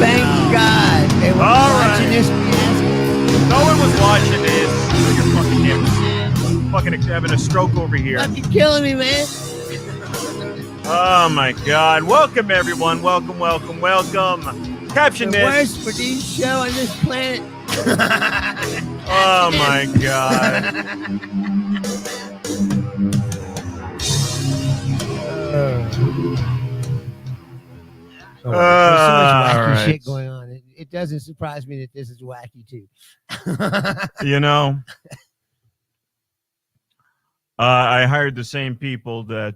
Thank God. They were watching this. No one was watching this. You're fucking nips. Fucking having a stroke over here. Fucking killing me, man. Oh my God. Welcome, everyone. Welcome. Caption the this. Worst for these show on this planet. Oh my God. There's so much wacky shit right. going on. It doesn't surprise me that this is wacky too. You know, I hired the same people that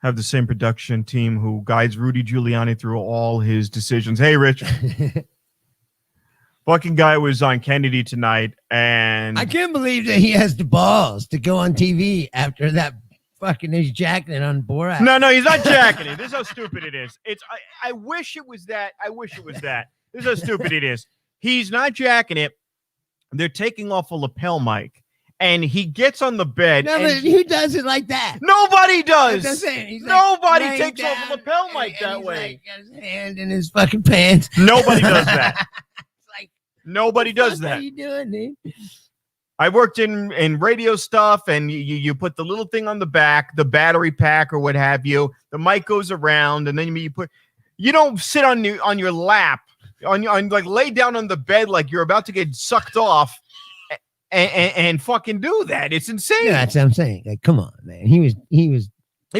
have the same production team who guides Rudy Giuliani through all his decisions. Hey, Rich. Fucking guy was on Kennedy tonight, and I can't believe that he has the balls to go on TV after that. Fucking he's jacking it on Borat. No, he's not jacking it. This is how stupid it is. I wish it was that. This is how stupid it is. He's not jacking it. They're taking off a lapel mic, and he gets on the bed. No, but who does it like that? Nobody does. That's what I'm saying. Nobody like takes off a lapel mic that way. Like, got his hand in his fucking pants. Nobody does that. It's like, nobody does what that. are you doing, dude? I worked in radio stuff, and you put the little thing on the back, the battery pack or what have you. The mic goes around, and then you don't sit on your lap, on like lay down on the bed like you're about to get sucked off, and fucking do that. It's insane. Yeah, that's what I'm saying. Like, come on, man. He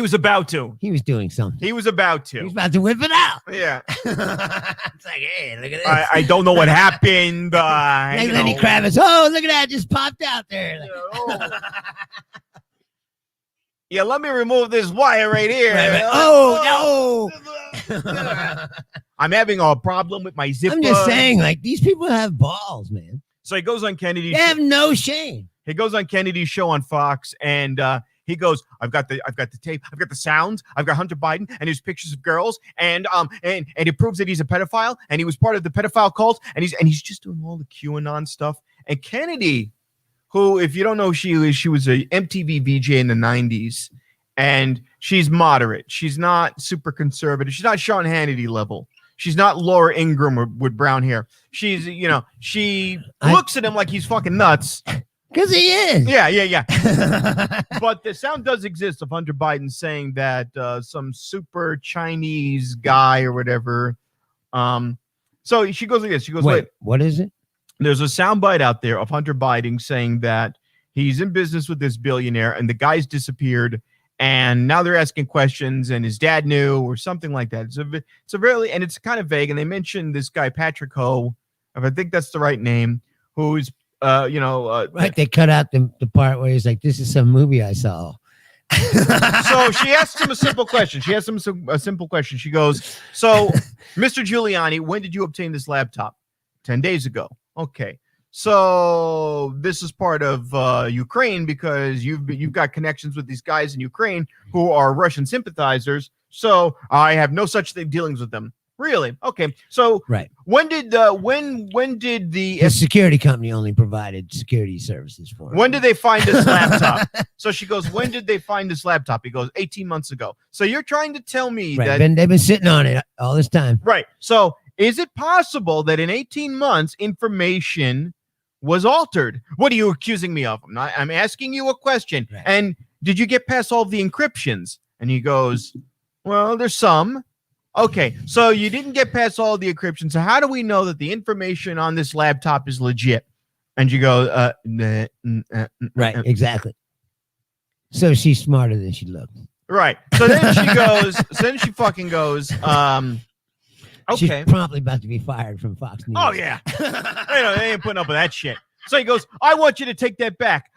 was about to. He was doing something. He was about to. He was about to whip it out. Yeah. It's like, hey, look at this. I don't know what happened. Like Lenny Kravitz. Oh, look at that. Just popped out there. Like, yeah, let me remove this wire right here. Right. Oh, no. I'm having a problem with my zipper. I'm just saying, like, these people have balls, man. So he goes on Kennedy's. They have no shame. He goes on Kennedy's show on Fox, and he goes, I've got the tape, I've got the sounds, I've got Hunter Biden and his pictures of girls, and it proves that he's a pedophile, and he was part of the pedophile cult, and he's just doing all the QAnon stuff. And Kennedy, who, if you don't know, she was a MTV VJ in the 90s, and she's moderate. She's not super conservative. She's not Sean Hannity level. She's not Laura Ingraham with brown hair. She's, she looks at him like he's fucking nuts. Because he is. Yeah. But the sound does exist of Hunter Biden saying that some super Chinese guy or whatever. So she goes like this. She goes, wait, what is it? There's a soundbite out there of Hunter Biden saying that he's in business with this billionaire and the guy's disappeared. And now they're asking questions, and his dad knew, or something like that. It's a really, and it's kind of vague. And they mentioned this guy Patrick Ho, if I think that's the right name, who's right. They cut out the part where he's like, "This is some movie I saw." So she asked him a simple question. A simple question. She goes, "So, Mr. Giuliani, when did you obtain this laptop? 10 days ago. Okay. So this is part of Ukraine because you've got connections with these guys in Ukraine who are Russian sympathizers. So I have no such thing dealings with them. Really? Okay. So right. When did the security company only provided security services for him? When did they find this laptop? So she goes, when did they find this laptop? He goes, 18 months ago. So you're trying to tell me that they've been sitting on it all this time. Right. So is it possible that in 18 months information was altered? What are you accusing me of? I'm asking you a question. Right. And did you get past all the encryptions? And he goes, well, there's some. Okay, so you didn't get past all the encryption. So how do we know that the information on this laptop is legit? And you go, right, exactly. So she's smarter than she looked. Right. So then she goes, okay. She's promptly about to be fired from Fox News. Oh, yeah. They ain't putting up with that shit. So he goes, I want you to take that back.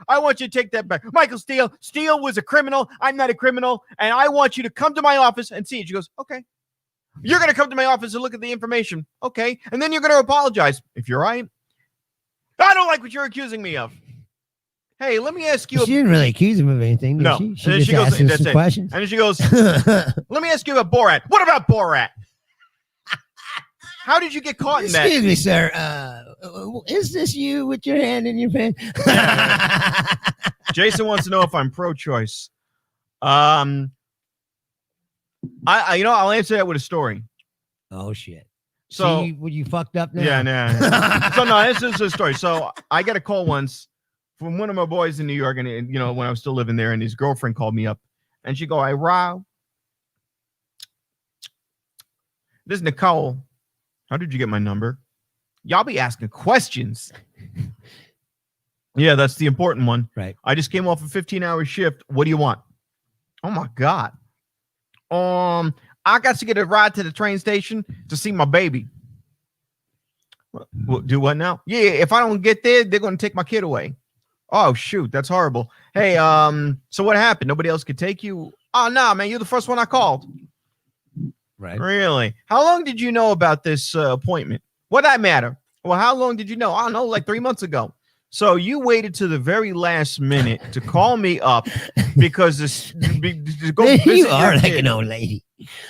Michael Steele. Steele was a criminal. I'm not a criminal. And I want you to come to my office and see it. She goes, okay. You're going to come to my office and look at the information. Okay. And then you're going to apologize. If you're right. I don't like what you're accusing me of. Hey, let me ask you. She didn't really accuse him of anything. Did no. She just asked him some questions. And then she goes, let me ask you about Borat. What about Borat? How did you get caught in that? Excuse me, sir. Is this you with your hand in your pants? Jason wants to know if I'm pro-choice. I'll answer that with a story. Oh shit. So See, what you fucked up now? yeah, nah. So no, this is a story. So I got a call once from one of my boys in New York, and you know, when I was still living there, and his girlfriend called me up, and she go, "Hey, Rob, this is Nicole. How did you get my number? Y'all be asking questions." Yeah, that's the important one. Right. I just came off a 15-hour shift. What do you want? Oh my God. I got to get a ride to the train station to see my baby. Well, do what now? Yeah, if I don't get there, they're going to take my kid away. Oh shoot, that's horrible. Hey, so what happened? Nobody else could take you? Oh no, man, you're the first one I called. Right. Really? How long did you know about this appointment? What that matter? Well, how long did you know? I don't know, like 3 months ago. So you waited to the very last minute to call me up because to go visit You your are like kid. an old lady.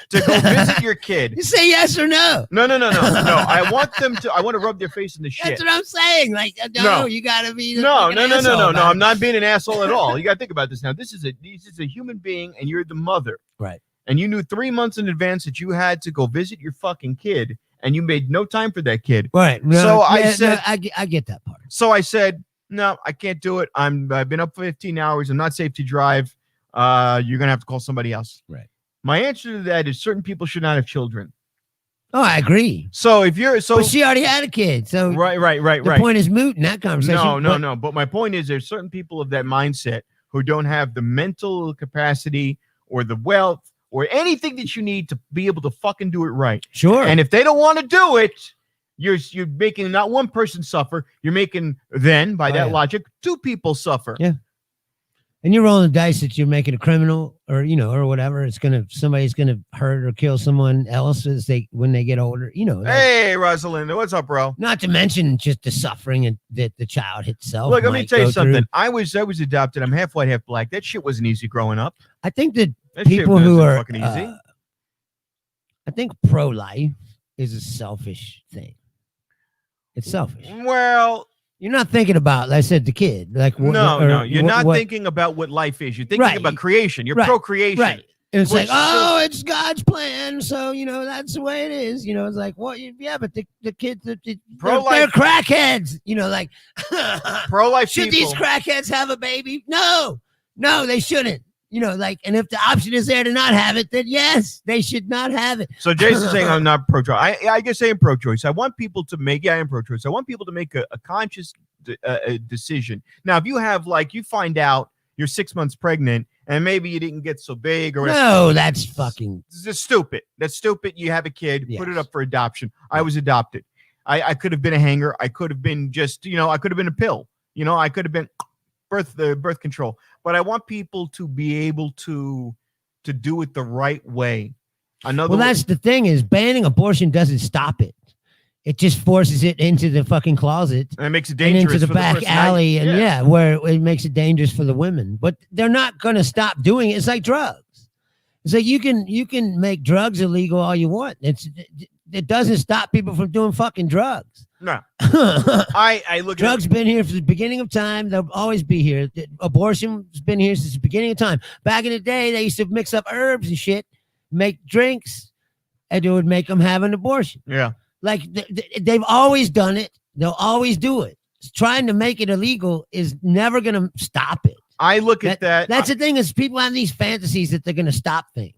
To go visit your kid. You say yes or no. No. I want to rub their face in the shit. That's what I'm saying. Like, no. You gotta be. No. Asshole I'm not being an asshole at all. You gotta think about this now. This is a human being, and you're the mother, right? And you knew 3 months in advance that you had to go visit your fucking kid, and you made no time for that kid, right? No, so I said, I get that part. So I said, no, I can't do it. I've been up for 15 hours. I'm not safe to drive. You're gonna have to call somebody else. Right. My answer to that is certain people should not have children. Oh, I agree. So if you're but she already had a kid, so right. The point is moot in that conversation. No. But my point is, there's certain people of that mindset who don't have the mental capacity or the wealth or anything that you need to be able to fucking do it right. Sure. And if they don't want to do it, you're making not one person suffer. You're making then, by that logic, two people suffer. Yeah. And you're rolling the dice that you're making a criminal or whatever. Somebody's gonna hurt or kill someone else when they get older. Hey, Rosalind, what's up, bro? Not to mention just the suffering that the child itself. Look, let me tell you something. Through. I was adopted. I'm half white, half black. That shit wasn't easy growing up. I think that people who are fucking easy. I think pro-life is a selfish thing. It's selfish. Well, you're not thinking about, like I said, the kid. Like no, you're not thinking about what life is. You're thinking about creation. You're procreation. Right. And it's like, it's God's plan. So, that's the way it is. It's like, well, yeah, but the kids, they're crackheads. Like, pro-life should people. These crackheads have a baby? No, they shouldn't. And if the option is there to not have it, then yes, they should not have it. So Jason's saying I'm not pro-choice. I guess I am pro-choice. I want people to make, I am pro-choice. I want people to make a conscious decision. Now, if you have, you find out you're 6 months pregnant and maybe you didn't get so big or that's fucking stupid. That's stupid. You have a kid, put it up for adoption. I was adopted. I could have been a hanger. I could have been just, I could have been a pill. I could have been birth control. But I want people to be able to do it the right way. That's the thing is banning abortion doesn't stop it. It just forces it into the fucking closet. And it makes it dangerous. And into the back alley. And where it makes it dangerous for the women. But they're not going to stop doing it. It's like drugs. It's like you can make drugs illegal all you want. It doesn't stop people from doing fucking drugs. No. I look at drugs been here from the beginning of time. They'll always be here. Abortion's been here since the beginning of time. Back in the day, they used to mix up herbs and shit, make drinks, and it would make them have an abortion. Yeah. Like they've always done it. They'll always do it. Trying to make it illegal is never going to stop it. I look at that. That's the thing is people have these fantasies that they're going to stop things.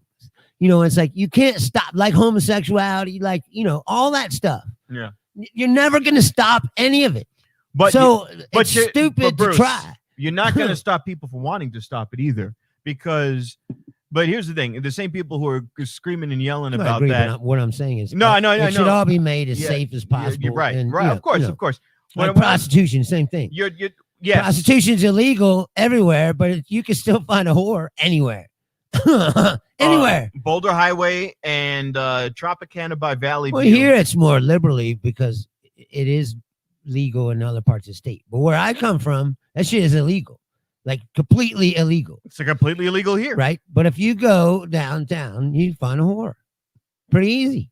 It's like you can't stop, like homosexuality, like, all that stuff. Yeah. You're never going to stop any of it. But it's stupid Bruce, to try. You're not going to stop people from wanting to stop it either. But here's the thing. The same people who are screaming and yelling about that. What I'm saying is, it should all be made as safe as possible. You're right. And, right. Of course. Like prostitution, same thing. Yes. Prostitution's illegal everywhere, but you can still find a whore anywhere. Anywhere. Boulder Highway and Tropicana by Valley View. Well, here it's more liberally because it is legal in other parts of the state. But where I come from, that shit is illegal. Like completely illegal. It's completely illegal here. Right? But if you go downtown, you find a whore. Pretty easy.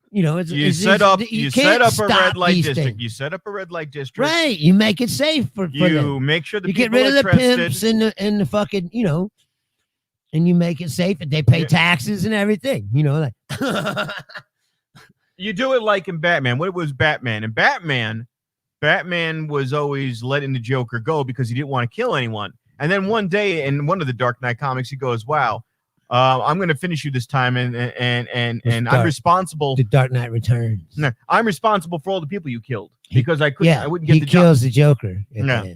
You set up a red light district. You set up a red light district. Right. You make it safe for them. Make sure the you people get rid of the trusted. pimps and the fucking, and you make it safe and they pay taxes and everything, like You do it like in Batman. What was Batman? In Batman was always letting the Joker go because he didn't want to kill anyone. And then one day in one of the Dark Knight comics, he goes, "Wow, I'm going to finish you this time, and I'm responsible." The Dark Knight Returns. No, I'm responsible for all the people you killed because I couldn't. Yeah, I wouldn't get he the kills job. the Joker. Yeah.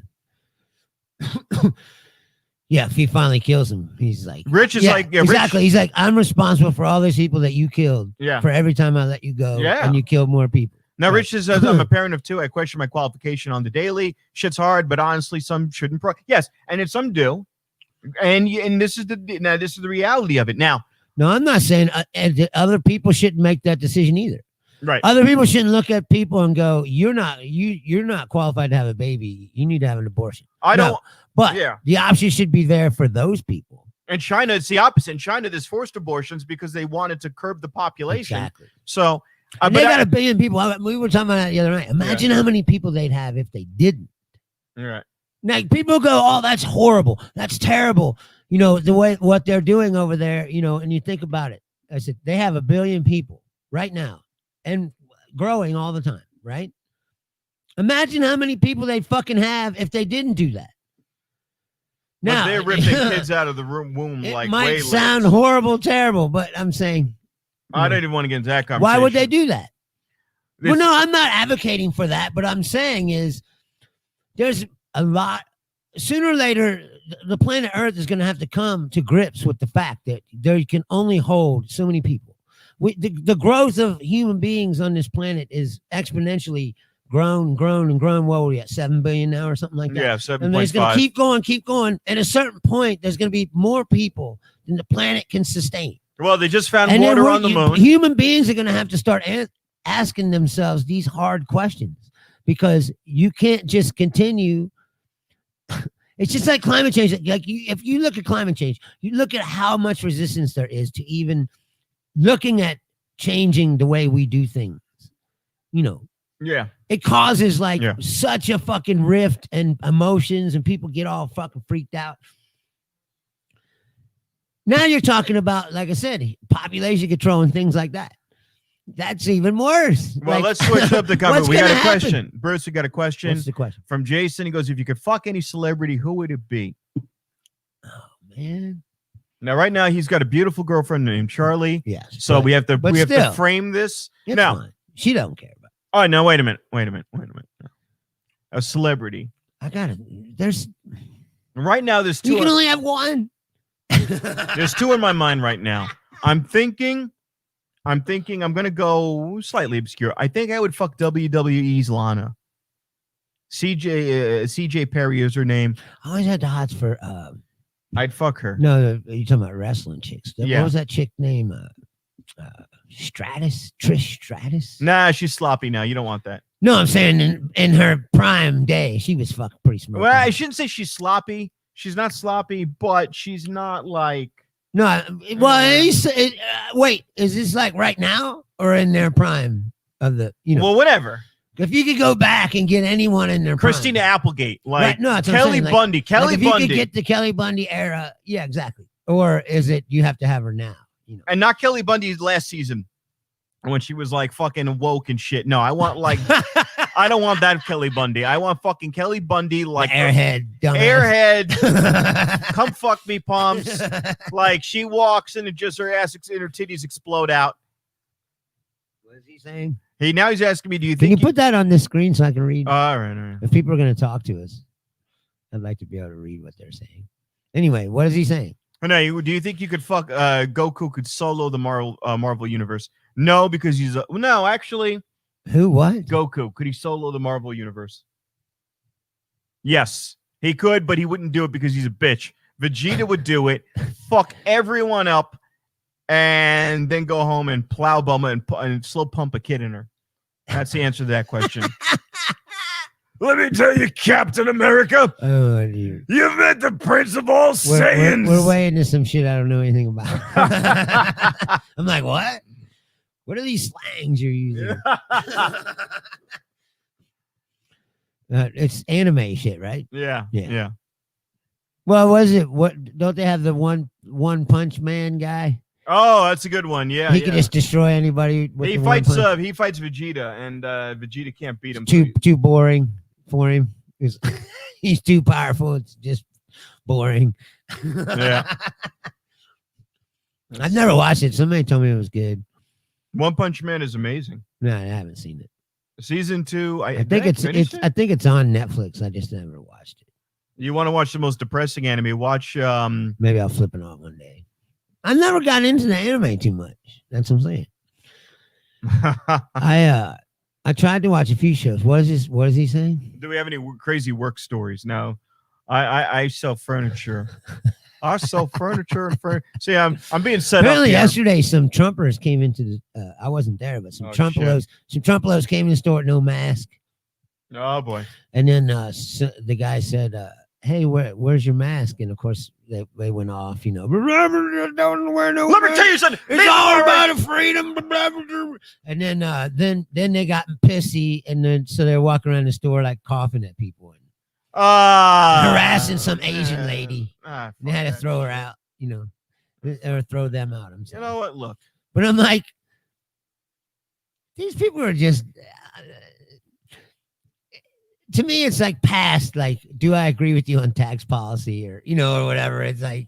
Yeah, if he finally kills him, he's like, Rich is like, yeah, exactly. Rich, He's like, I'm responsible for all these people that you killed. yeah. For every time I let you go, Yeah. and you killed more people. Now, Right. Rich says, I'm a parent of 2. I question my qualification on the daily. Shit's hard, but honestly, some shouldn't. Yes, and some do. And this is the reality of it. Now, No, I'm not saying other people shouldn't make that decision either. right. Other people shouldn't look at people and go, you're not qualified to have a baby. You need to have an abortion. I don't. But Yeah. the option should be there for those people. In China, it's the opposite. In China, there's forced abortions because they wanted to curb the population. Exactly. So, And they got 1 billion people. We were talking about that the other night. Imagine how many people they'd have if they didn't. Right. Now, people go, oh, that's horrible. That's terrible. You know, the way what they're doing over there, you know, and you think about it. I said, they have 1 billion people right now and growing all the time, right? Imagine how many people they'd fucking have if they didn't do that. Now, but they're ripping kids out of the womb it like might way sound less. horrible, terrible, but I'm saying, I don't even want to get into that conversation. why would they do that? Well, This- no, I'm not advocating for that, but I'm saying is there's a lot. Sooner or later, the planet Earth is going to have to come to grips with the fact that there can only hold so many people. The growth of human beings on this planet is exponentially grown. What are we at, 7 billion now or something like that? Yeah, And it's going 7.5. to keep going. At a certain point, there's going to be more people than the planet can sustain. Well, they just found And then water on the moon. Human beings are going to have to start asking themselves these hard questions because you can't just continue. It's just like climate change. Like if you look at climate change, you look at how much resistance there is to even looking at changing the way we do things. You know, Yeah. it causes Yeah. such a fucking rift and emotions, and people get all fucking freaked out. Now you're talking about, like I said, population control and things like that. That's even worse. Well, let's switch up the comment. what's We got gonna a happen? question. Bruce, we got a question What's the question? from Jason. He goes, if you could fuck any celebrity, who would it be? Oh, man. Now, right now, he's got a beautiful girlfriend named Charlie. Yes. So but we have to still, frame this. it's Now, fine. She don't care about it. oh no, wait a minute. A celebrity. I got it. There's Right now, there's you two. can only have one. There's 2 in my mind right now. I'm thinking I'm going to go slightly obscure. I think I would fuck WWE's Lana. CJ Perry is her name. I always had the hots for I'd fuck her. no, you're talking about wrestling chicks. Yeah. What was that chick name? Trish Stratus? Nah, she's sloppy now. You don't want that. No, I'm saying in her prime day, she was fucking pretty smart. Well, I shouldn't say she's sloppy. She's not sloppy, but she's not like. No, wait, is this like right now or in their prime of the, you know? Well, whatever. If you could go back and get anyone in their Christina prime, Applegate, like right, no, that's what I'm Kelly saying, like- Bundy. Kelly if you Bundy. could get the Kelly Bundy era, yeah, exactly. Or is it you have to have her now? You know, And not Kelly Bundy's last season when she was like fucking woke and shit. No, I want like I don't want that Kelly Bundy. I want fucking Kelly Bundy like airhead, dumbass. airhead. Come fuck me, palms. Like she walks and it just her ass and her titties explode out. What is he saying? He's asking me, do you Can think you put that on the screen so I can read? all right. If people are going to talk to us, I'd like to be able to read what they're saying. Anyway, what is he saying? No, do you think you could fuck Goku could solo the Marvel universe? No, because he's no, actually. Who? What? Goku, could he solo the Marvel universe? Yes, he could, but he wouldn't do it because he's a bitch. Vegeta would do it, fuck everyone up, and then go home and plow Bulma and slow pump a kid in her. That's the answer to that question. Let me tell you, Captain America, Oh, dear. you've met the Prince of all Saiyans. We're way into some shit I don't know anything about. I'm like, what? What are these slangs you're using? It's anime shit, right? Yeah. Well, was it? What don't they have the one punch man guy? Oh, that's a good one. Yeah, He can just destroy anybody. With he the one fights. punch. He fights Vegeta, and Vegeta can't beat him. Too boring for him. He's too powerful. It's just boring. Yeah. I've never watched it. Somebody told me it was good. One Punch Man is amazing. No, I haven't seen it. Season 2. I think it's I think it's on Netflix. I just never watched it. You want to watch the most depressing anime? Watch. Maybe I'll flip it on one day. I never got into the anime too much. That's what I'm saying. I tried to watch a few shows. What is he saying? Do we have any crazy work stories? No. I sell furniture. I sell furniture and furniture. See, I'm being set Apparently up. Yesterday, some Trumpers came into the. I wasn't there, but some Trumpelos came in the store with no mask. Oh boy! And then the guy said, "Hey, where's your mask?" And of course, they went off. You know, don't wear no. Let me tell you something. It's all about freedom. And then they got pissy, and then so they're walking around the store like coughing at people. Harassing some Asian lady. They had to throw her out, you know, or throw them out. You know what? Look. But I'm like, these people are just, to me, it's like past, like, do I agree with you on tax policy or, you know, or whatever. It's like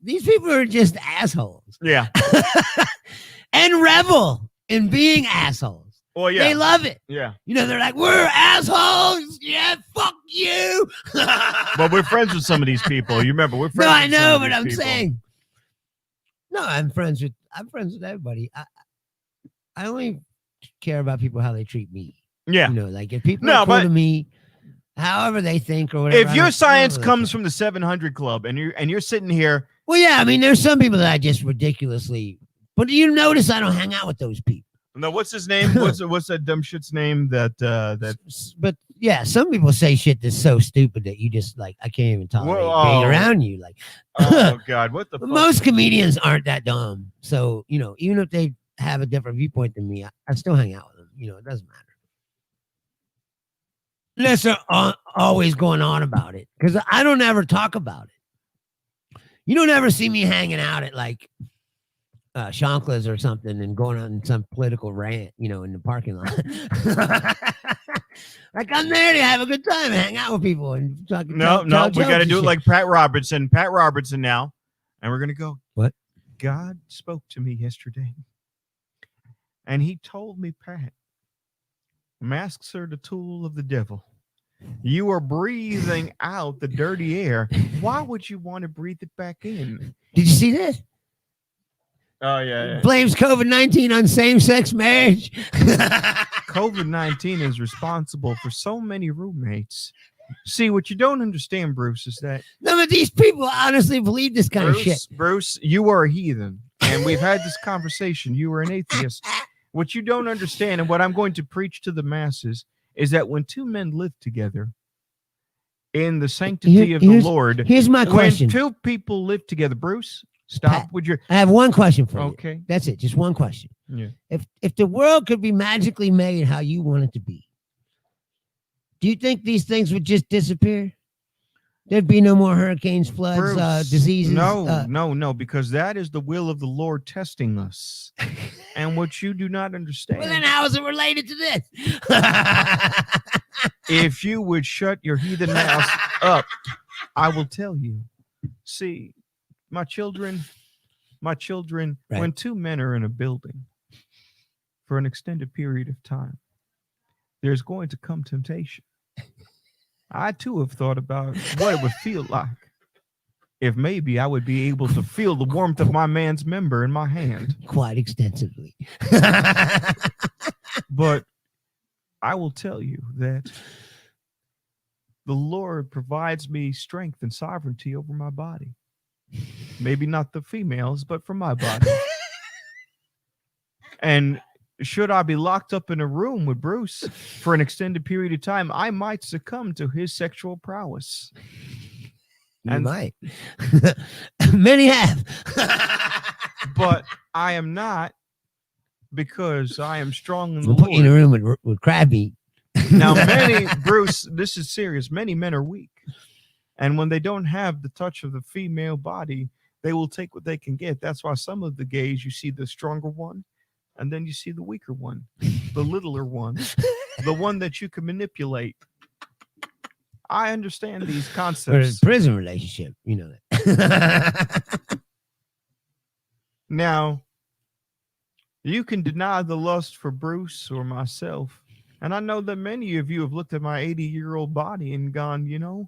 these people are just assholes. Yeah. And revel in being assholes. Well, yeah. They love it. Yeah. You know, they're like, we're assholes. Yeah, fuck you. But we're friends with some of these people. You remember, we're friends No, I with know, some but of I'm these people. saying. No, I'm friends with everybody. I only care about people how they treat me. Yeah. You know, like if people are cool to me, however they think or whatever. If your science comes from the 700 Club and you're sitting here. Well, yeah, I mean, there's some people that I just ridiculously. But you notice I don't hang out with those people. No, what's his name? What's that dumb shit's name? That. But yeah, some people say shit that's so stupid that you just like I can't even tolerate being around you. Like, oh God, what the? Fuck? Most comedians aren't that dumb, so you know, even if they have a different viewpoint than me, I still hang out with them. You know, it doesn't matter. Unless they're always going on about it, because I don't ever talk about it. You don't ever see me hanging out at like. Shanklas or something and going on some political rant, you know, in the parking lot. Like I'm there to have a good time and hang out with people and talk. No, we got to do it like Pat Robertson now, and we're gonna go. What? God spoke to me yesterday, and he told me, Pat, masks are the tool of the devil. You are breathing out the dirty air. Why would you want to breathe it back in? Did you see this? Oh, yeah. Blames COVID-19 on same-sex marriage. COVID-19 is responsible for so many roommates. See, what you don't understand, Bruce, is that none of these people honestly believe this kind of shit. Bruce, you are a heathen, and we've had this conversation. You are an atheist. What you don't understand, and what I'm going to preach to the masses, is that when two men live together in the sanctity of the Lord, here's my question. When two people live together, Bruce, stop Pat, with your. I have one question for you. Okay. That's it. Just one question. Yeah. If the world could be magically made how you want it to be, do you think these things would just disappear? There'd be no more hurricanes, floods, Bruce, diseases. No, because that is the will of the Lord testing us. And what you do not understand. Well, then how is it related to this? If you would shut your heathen mouth up, I will tell you. See, my children, right. When two men are in a building for an extended period of time, there's going to come temptation. I too have thought about what it would feel like if maybe I would be able to feel the warmth of my man's member in my hand. Quite extensively. But I will tell you that the Lord provides me strength and sovereignty over my body. Maybe not the females, but for my body. And should I be locked up in a room with Bruce for an extended period of time, I might succumb to his sexual prowess. You might. Many have. But I am not, because I am strong in the Lord. Put you in a room with crab meat. Now, Bruce, this is serious. Many men are weak. And when they don't have the touch of the female body, they will take what they can get. That's why some of the gays, you see the stronger one, and then you see the weaker one, the littler one, the one that you can manipulate. I understand these Or a concepts. prison relationship, you know that. Now, you can deny the lust for Bruce or myself. And I know that many of you have looked at my 80-year-old body and gone,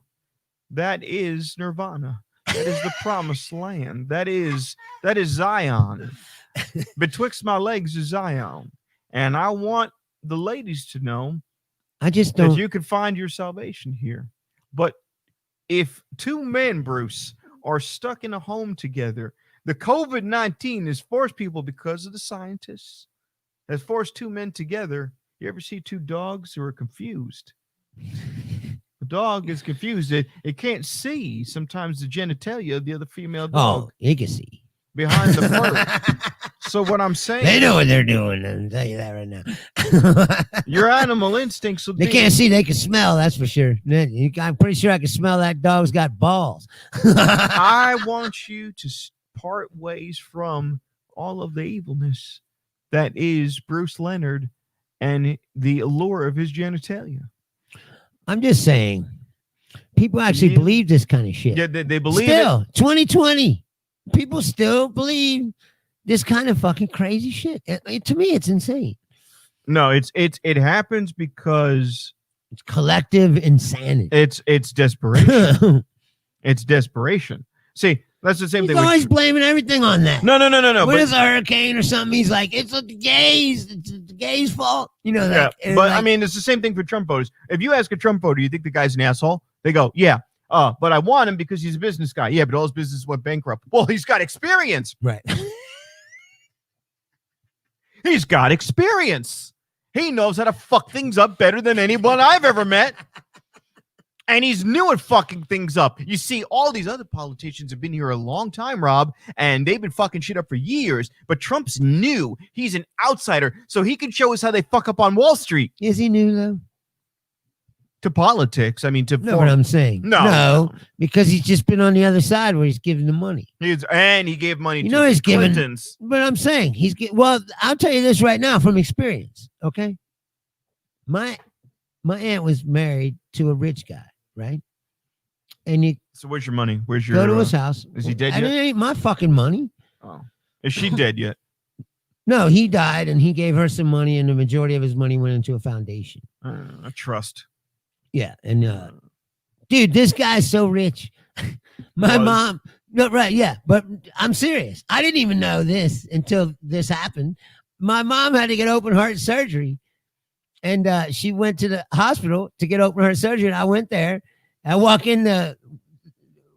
that is nirvana. That is the promised land. That is Zion. Betwixt my legs is Zion. And I want the ladies to know I just that don't. you can find your salvation here. But if two men, Bruce, are stuck in a home together, the COVID-19 has forced people, because of the scientists, has forced two men together. You ever see two dogs who are confused? The dog is confused. It can't see sometimes the genitalia of the other female dog. Oh, you can see behind the fur. So what I'm saying, they know what they're doing. I'll tell you that right now. Your animal instincts will They can't see, they can smell. That's for sure. I'm pretty sure I can smell that dog's got balls. I want you to part ways from all of the evilness that is Bruce Leonard and the allure of his genitalia. I'm just saying, people actually believe this kind of shit. Yeah, they believe still, it. 2020, people still believe this kind of fucking crazy shit. To me, it's insane. No, it happens because it's collective insanity. It's desperation. It's desperation. See, that's the same thing. He's always blaming everything on that. No. When there's a hurricane or something, he's like, it's the gays. It's the gays' fault. You know that. Yeah, but I mean, it's the same thing for Trump voters. If you ask a Trump voter, you think the guy's an asshole? They go, yeah. But I want him because he's a business guy. Yeah, but all his business went bankrupt. Well, he's got experience. Right. He's got experience. He knows how to fuck things up better than anyone I've ever met. And he's new at fucking things up. You see, all these other politicians have been here a long time, Rob, and they've been fucking shit up for years. But Trump's new. He's an outsider, so he can show us how they fuck up on Wall Street. Is he new, though? To politics. I mean, to... No, what I'm saying. No, because he's just been on the other side where he's giving the money. And he gave money to he's Clintons. But I'm saying, well, I'll tell you this right now from experience, okay? My aunt was married to a rich guy. Right, and so where's your money? Where's your go to his house? Is he dead yet? It ain't my fucking money. Oh, is she dead yet? No, he died, and he gave her some money, and the majority of his money went into a foundation. A trust. Yeah, and dude, this guy's so rich. My mom, no, right? Yeah, but I'm serious. I didn't even know this until this happened. My mom had to get open heart surgery. And she went to the hospital to get open heart surgery. And I went there. I walk in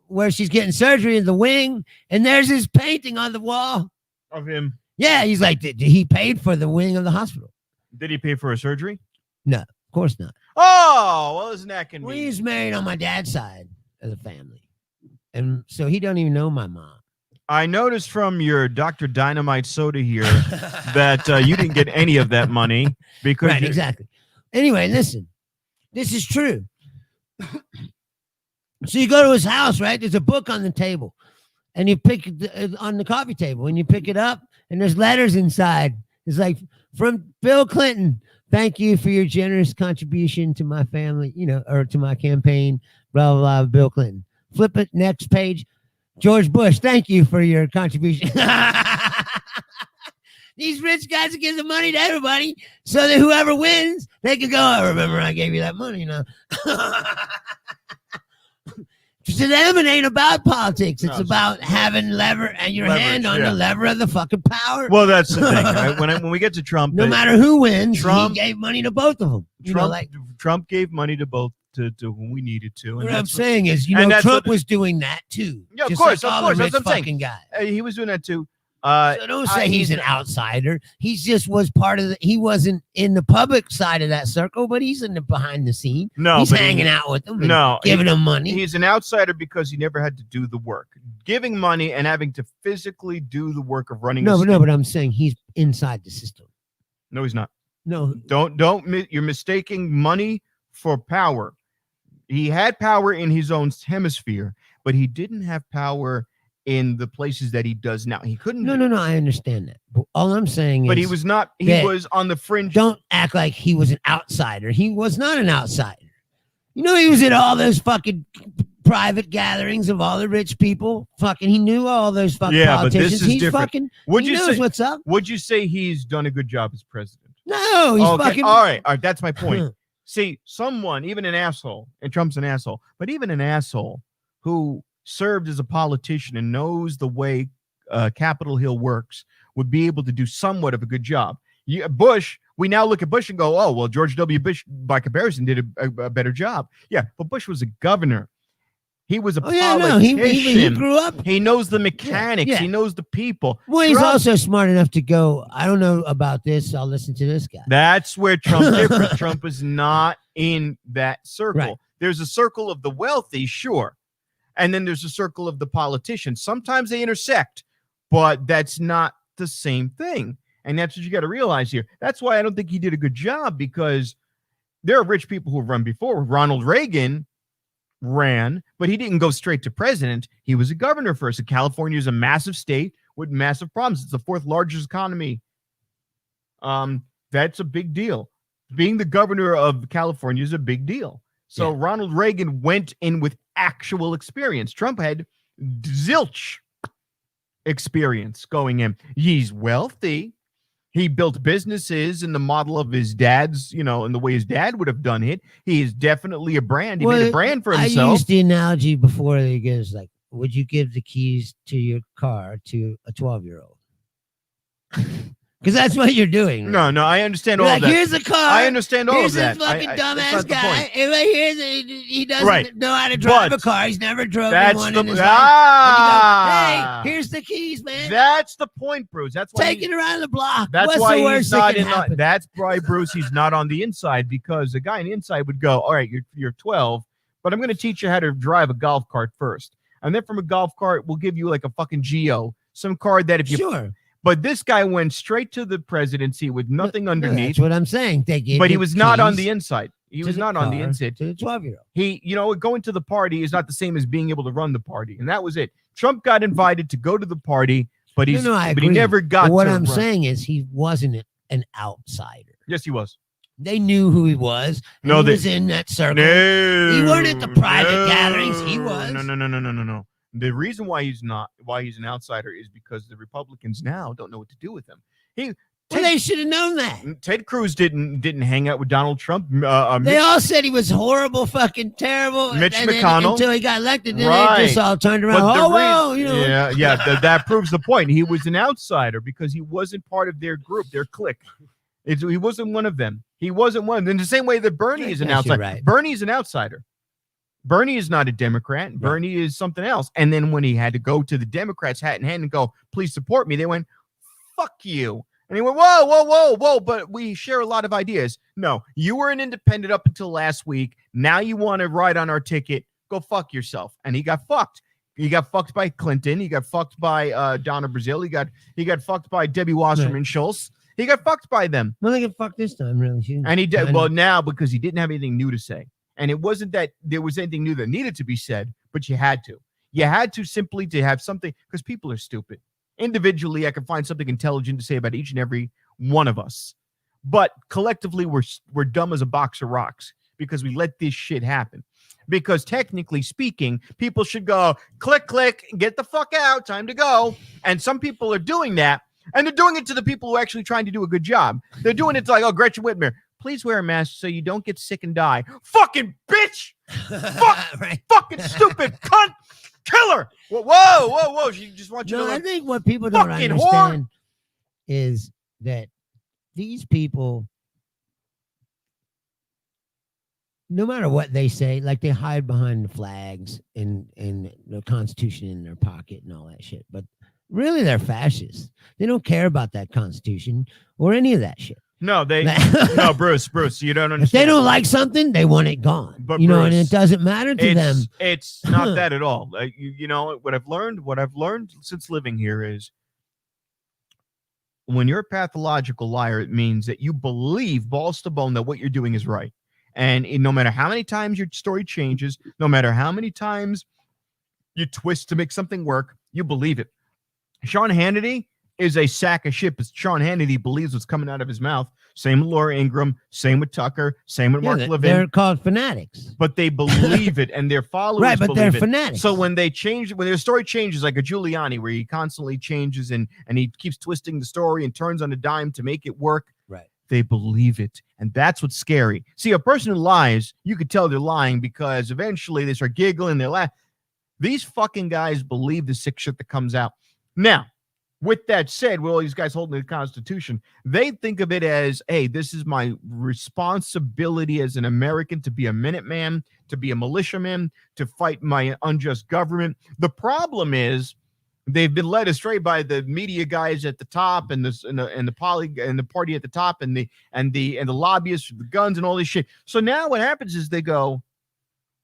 where she's getting surgery in the wing. And there's his painting on the wall. Of him? Yeah. He's like, he paid for the wing of the hospital. Did he pay for a surgery? No, of course not. Oh, well, isn't that convenient? Well, he's married on my dad's side of the family. And so he don't even know my mom. I noticed from your Dr. Dynamite soda here that you didn't get any of that money because right, exactly. Anyway, listen, this is true. So you go to his house, right? There's a book on the table, and you pick it on the coffee table, and you pick it up, and there's letters inside. It's like, from Bill Clinton, thank you for your generous contribution to my family, or to my campaign, blah, blah, blah, Bill Clinton. Flip it, next page. George Bush, thank you for your contribution. These rich guys give the money to everybody so that whoever wins, they can go, I remember I gave you that money. To them, it ain't about politics. It's about having leverage and your hand on the lever of the fucking power. Well, that's the thing. Right? When we get to Trump, no matter who wins, he gave money to both of them. Trump gave money to both. To whom we needed to. And what I'm saying is, Trump was doing that too. Yeah, of course. That's what I'm saying. Guy. He was doing that too. So don't say he's an outsider. He just was part of he wasn't in the public side of that circle, but he's in the behind the scene. No, he's hanging out with them. Giving them money. He's an outsider because he never had to do the work. Giving money and having to physically do the work of running. No, but I'm saying he's inside the system. No, he's not. No. Don't. You're mistaking money for power. He had power in his own hemisphere, but he didn't have power in the places that he does now. He couldn't. No. I understand that. But all I'm saying But is, he was not. He that was on the fringe. don't act like he was an outsider. He was not an outsider. You know, he was at all those fucking private gatherings of all the rich people. Fucking, he knew all those fucking Yeah, but politicians. this is He's different. fucking. Would He you knows say? what's up. Would you say he's done a good job as president? No, he's Okay, fucking. all right. That's my point. See, someone, even an asshole, and Trump's an asshole, but even an asshole who served as a politician and knows the way Capitol Hill works would be able to do somewhat of a good job. Bush, we now look at Bush and go, oh, well, George W. Bush, by comparison, did a better job. Yeah, but Bush was a governor. He was a politician. He grew up. He knows the mechanics. Yeah. He knows the people. Well, he's Trump- also smart enough to go, I don't know about this. I'll listen to this guy. That's where Trump's different. Trump is not in that circle. Right. There's a circle of the wealthy, sure. And then there's a circle of the politicians. Sometimes they intersect, but that's not the same thing. And that's what you got to realize here. That's why I don't think he did a good job, because there are rich people who have run before. Ronald Reagan ran, but he didn't go straight to president. He was a governor first. And California is a massive state with massive problems. It's the fourth largest economy. That's a big deal. Being the governor of California is a big deal. So Yeah. Ronald Reagan went in with actual experience. Trump had zilch experience going in. He's wealthy. He built businesses in the model of his dad's, in the way his dad would have done it. He is definitely a brand. He made a brand for himself. I used the analogy before that he goes like, would you give the keys to your car to a 12-year-old? Because that's what you're doing. No, I understand You're all like, of that. here's the car. I understand all Here's of that. this fucking that's dumbass not the guy. point. And right here, he doesn't Right. know how to drive But a car. He's never drove That's one the in his life. ah. Hey, here's the keys, man. That's the point, Bruce. That's why Take it around the block. That's What's why the worst he's not that can in. happen? That's why Bruce. He's not on the inside, because the guy on the inside would go, all right, you're 12, but I'm going to teach you how to drive a golf cart first, and then from a golf cart we'll give you like a fucking Geo, some car that if you. Sure. But this guy went straight to the presidency with nothing underneath. That's what I'm saying. They gave But he the was not on keys the inside. He to was the not on the car inside. to the 12-year-old. He, going to the party is not the same as being able to run the party, and that was it. Trump got invited to go to the party, but I but he agree. never got. But what to I'm run. saying is he wasn't an outsider. Yes, he was. They knew who he was. No, he they- was in that circle. No, He weren't at the private gatherings. He was. No. The reason why he's an outsider is because the Republicans now don't know what to do with him. Well, they should have known that. Ted Cruz didn't hang out with Donald Trump. They all said he was horrible, fucking terrible. Mitch and then McConnell. until he got elected, then Right. they just all turned around. But the Oh, reason- well, that proves the point. He was an outsider because he wasn't part of their group, their clique. He wasn't one of them. He wasn't one. In the same way that Bernie is an Yes, you're outsider. right. Bernie is an outsider. Bernie is not a Democrat. Bernie is something else. And then when he had to go to the Democrats hat in hand and go, please support me, they went, fuck you. And he went, whoa, but we share a lot of ideas. No, you were an independent up until last week. Now you want to ride on our ticket. Go fuck yourself. And he got fucked. He got fucked by Clinton. He got fucked by Donna Brazile. He got fucked by Debbie Wasserman Schultz. He got fucked by them. Well, they get fucked this time, really. And he did well now because he didn't have anything new to say. And it wasn't that there was anything new that needed to be said, but you had to. You had to simply to have something, because people are stupid. Individually, I can find something intelligent to say about each and every one of us. But collectively, we're dumb as a box of rocks because we let this shit happen. Because technically speaking, people should go, click, get the fuck out, time to go. And some people are doing that. And they're doing it to the people who are actually trying to do a good job. They're doing it to like, Gretchen Whitmer, please wear a mask so you don't get sick and die. Fucking bitch! Fuck! Right. Fucking stupid cunt! Killer! Whoa! She just wants you No, to I look. think what people don't fucking understand is that these people, no matter what they say, like they hide behind the flags and the Constitution in their pocket and all that shit. But really, they're fascists. They don't care about that Constitution or any of that shit. No, no, Bruce, you don't understand. If they don't like something, they want it gone. But and Bruce, it doesn't matter to them. It's not that at all. You know what I've learned since living here is when you're a pathological liar, it means that you believe balls to bone that what you're doing is right. And no matter how many times your story changes, no matter how many times You twist to make something work. You believe it. Sean Hannity is a sack of shit, but Sean Hannity believes what's coming out of his mouth. Same with Laura Ingraham, same with Tucker, same with Mark Levin. They're called fanatics. But they believe it, and their followers right, but believe they're it. fanatics. So when they change, when their story changes, like a Giuliani, where he constantly changes and he keeps twisting the story and turns on a dime to make it work, right, they believe it. And that's what's scary. See, a person who lies, you could tell they're lying because eventually they start giggling, they laugh. These fucking guys believe the sick shit that comes out. Now, with that said, with all these guys holding the Constitution, they think of it as, hey, this is my responsibility as an American to be a Minuteman, to be a militiaman, to fight my unjust government. The problem is they've been led astray by the media guys at the top and the party at the top and the lobbyists for the guns and all this shit. So now what happens is they go,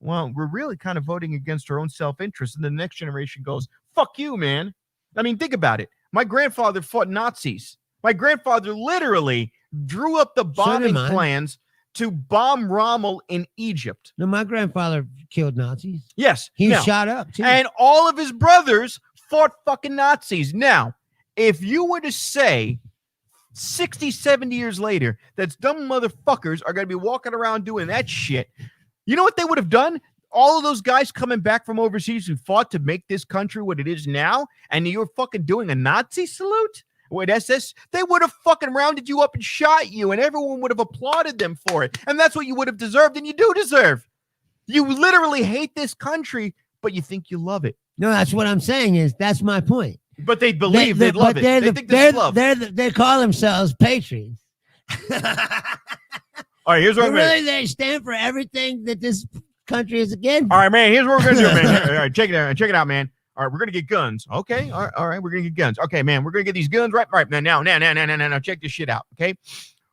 well, we're really kind of voting against our own self-interest. And the next generation goes, fuck you, man. I mean, think about it. My grandfather fought Nazis. My grandfather literally drew up the bombing plans to bomb Rommel in Egypt. No, my grandfather killed Nazis. Yes. He was shot up, too. And all of his brothers fought fucking Nazis. Now, if you were to say 60, 70 years later that dumb motherfuckers are going to be walking around doing that shit, you know what they would have done? All of those guys coming back from overseas who fought to make this country what it is now, and you're fucking doing a Nazi salute with SS, they would have fucking rounded you up and shot you, and everyone would have applauded them for it. And that's what you would have deserved, and you do deserve. You literally hate this country, but you think you love it. No, that's what I'm saying is that's my point. But they believe they love it. They think this is love. They call themselves patriots. All right, here's what they stand for everything that this country is against. All right, man. Here's what we're gonna do, man. All right, check it out, man. All right, we're gonna get guns. Okay, all right, we're gonna get guns. Okay, man, we're gonna get these guns right now. Check this shit out. Okay,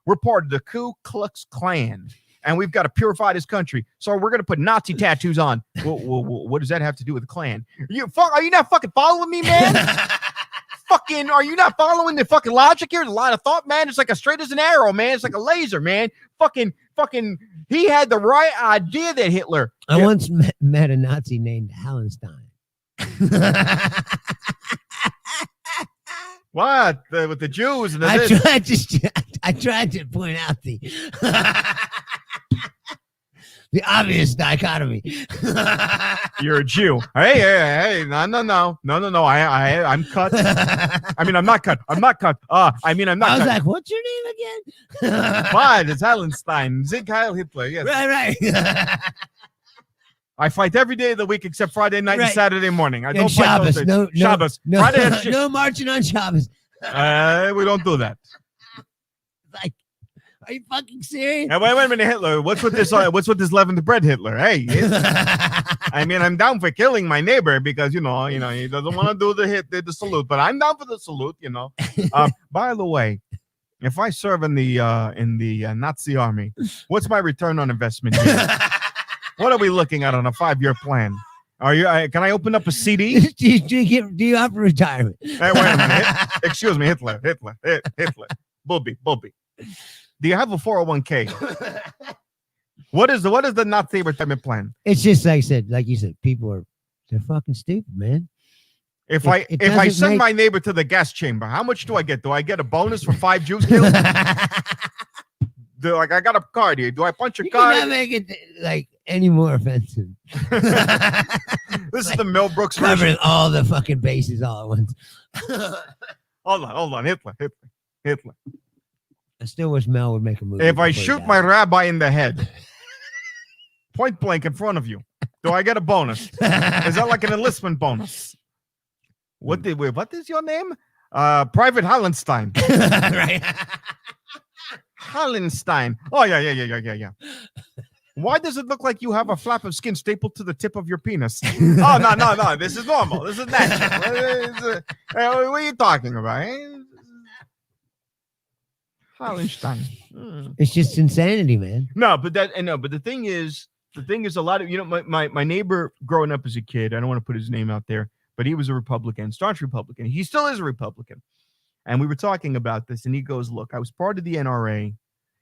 we're part of the Ku Klux Klan, and we've got to purify this country. So we're gonna put Nazi tattoos on. What does that have to do with the Klan? Are you not fucking following me, man? Fucking, are you not following the fucking logic here? The line of thought, man. It's like as straight as an arrow, man. It's like a laser, man. Fucking. He had the right idea that Hitler. I once met a Nazi named Hallenstein. What? With the Jews and the I tried to point out the the obvious dichotomy. You're a Jew. Hey, no. I'm cut. I mean, I'm not cut. I'm not cut. I was cut. Like, what's your name again? Fine, it's Hallenstein. Sieg Heil Hitler. Yes. Right. I fight every day of the week except Friday night and Saturday morning. I don't Shabbos. fight those days. Shabbos. No, Friday, no marching on Shabbos. We don't do that. Like, are you fucking serious? Hey, wait a minute, Hitler. What's with this? What's with this leaven the bread, Hitler? Hey, I mean, I'm down for killing my neighbor because you know, he doesn't want to do the salute, but I'm down for the salute. By the way, if I serve in the Nazi army, what's my return on investment here? What are we looking at on a 5-year plan? Are you? Can I open up a CD? do you have retirement? Hey, wait a minute. Excuse me, Hitler. Bobby. Do you have a 401k? What is the Nazi retirement plan? It's just like you said, they're fucking stupid, man. If I send my neighbor to the gas chamber, how much do I get? Do I get a bonus for 5 Jews killed? I got a card here. Do I punch a card? You cannot make it like any more offensive. This is the Mel Brooks covering version. All the fucking bases all at once. Hold on, Hitler. I still wish Mel would make a movie. If I shoot my rabbi in the head, point blank in front of you, do I get a bonus? Is that like an enlistment bonus? What is your name? Private Hallenstein. Right. Hallenstein. Oh, yeah. Why does it look like you have a flap of skin stapled to the tip of your penis? Oh, no. This is normal. This is natural. What are you talking about? Hallenstein. It's just insanity, man. No, but the thing is a lot of, my neighbor growing up as a kid, I don't want to put his name out there, but he was a Republican, staunch Republican. He still is a Republican. And we were talking about this, and he goes, look, I was part of the NRA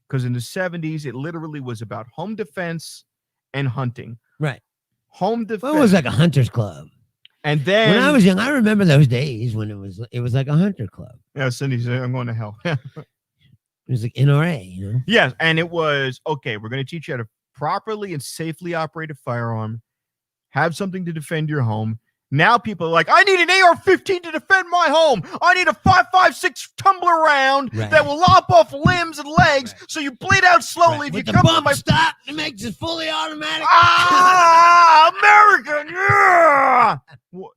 because in the 70s, it literally was about home defense and hunting. Right. Home defense. Well, it was like a hunter's club. And then when I was young, I remember those days when it was like a hunter club. yeah, Cindy said, I'm going to hell. It was like NRA, you know? Yes, and it was okay. We're going to teach you how to properly and safely operate a firearm, have something to defend your home. Now people are like, I need an AR-15 to defend my home. I need a 5.56 tumbler round that will lop off limbs and legs so you bleed out slowly. If With you the come bump to my stop, it makes it fully automatic. American, yeah.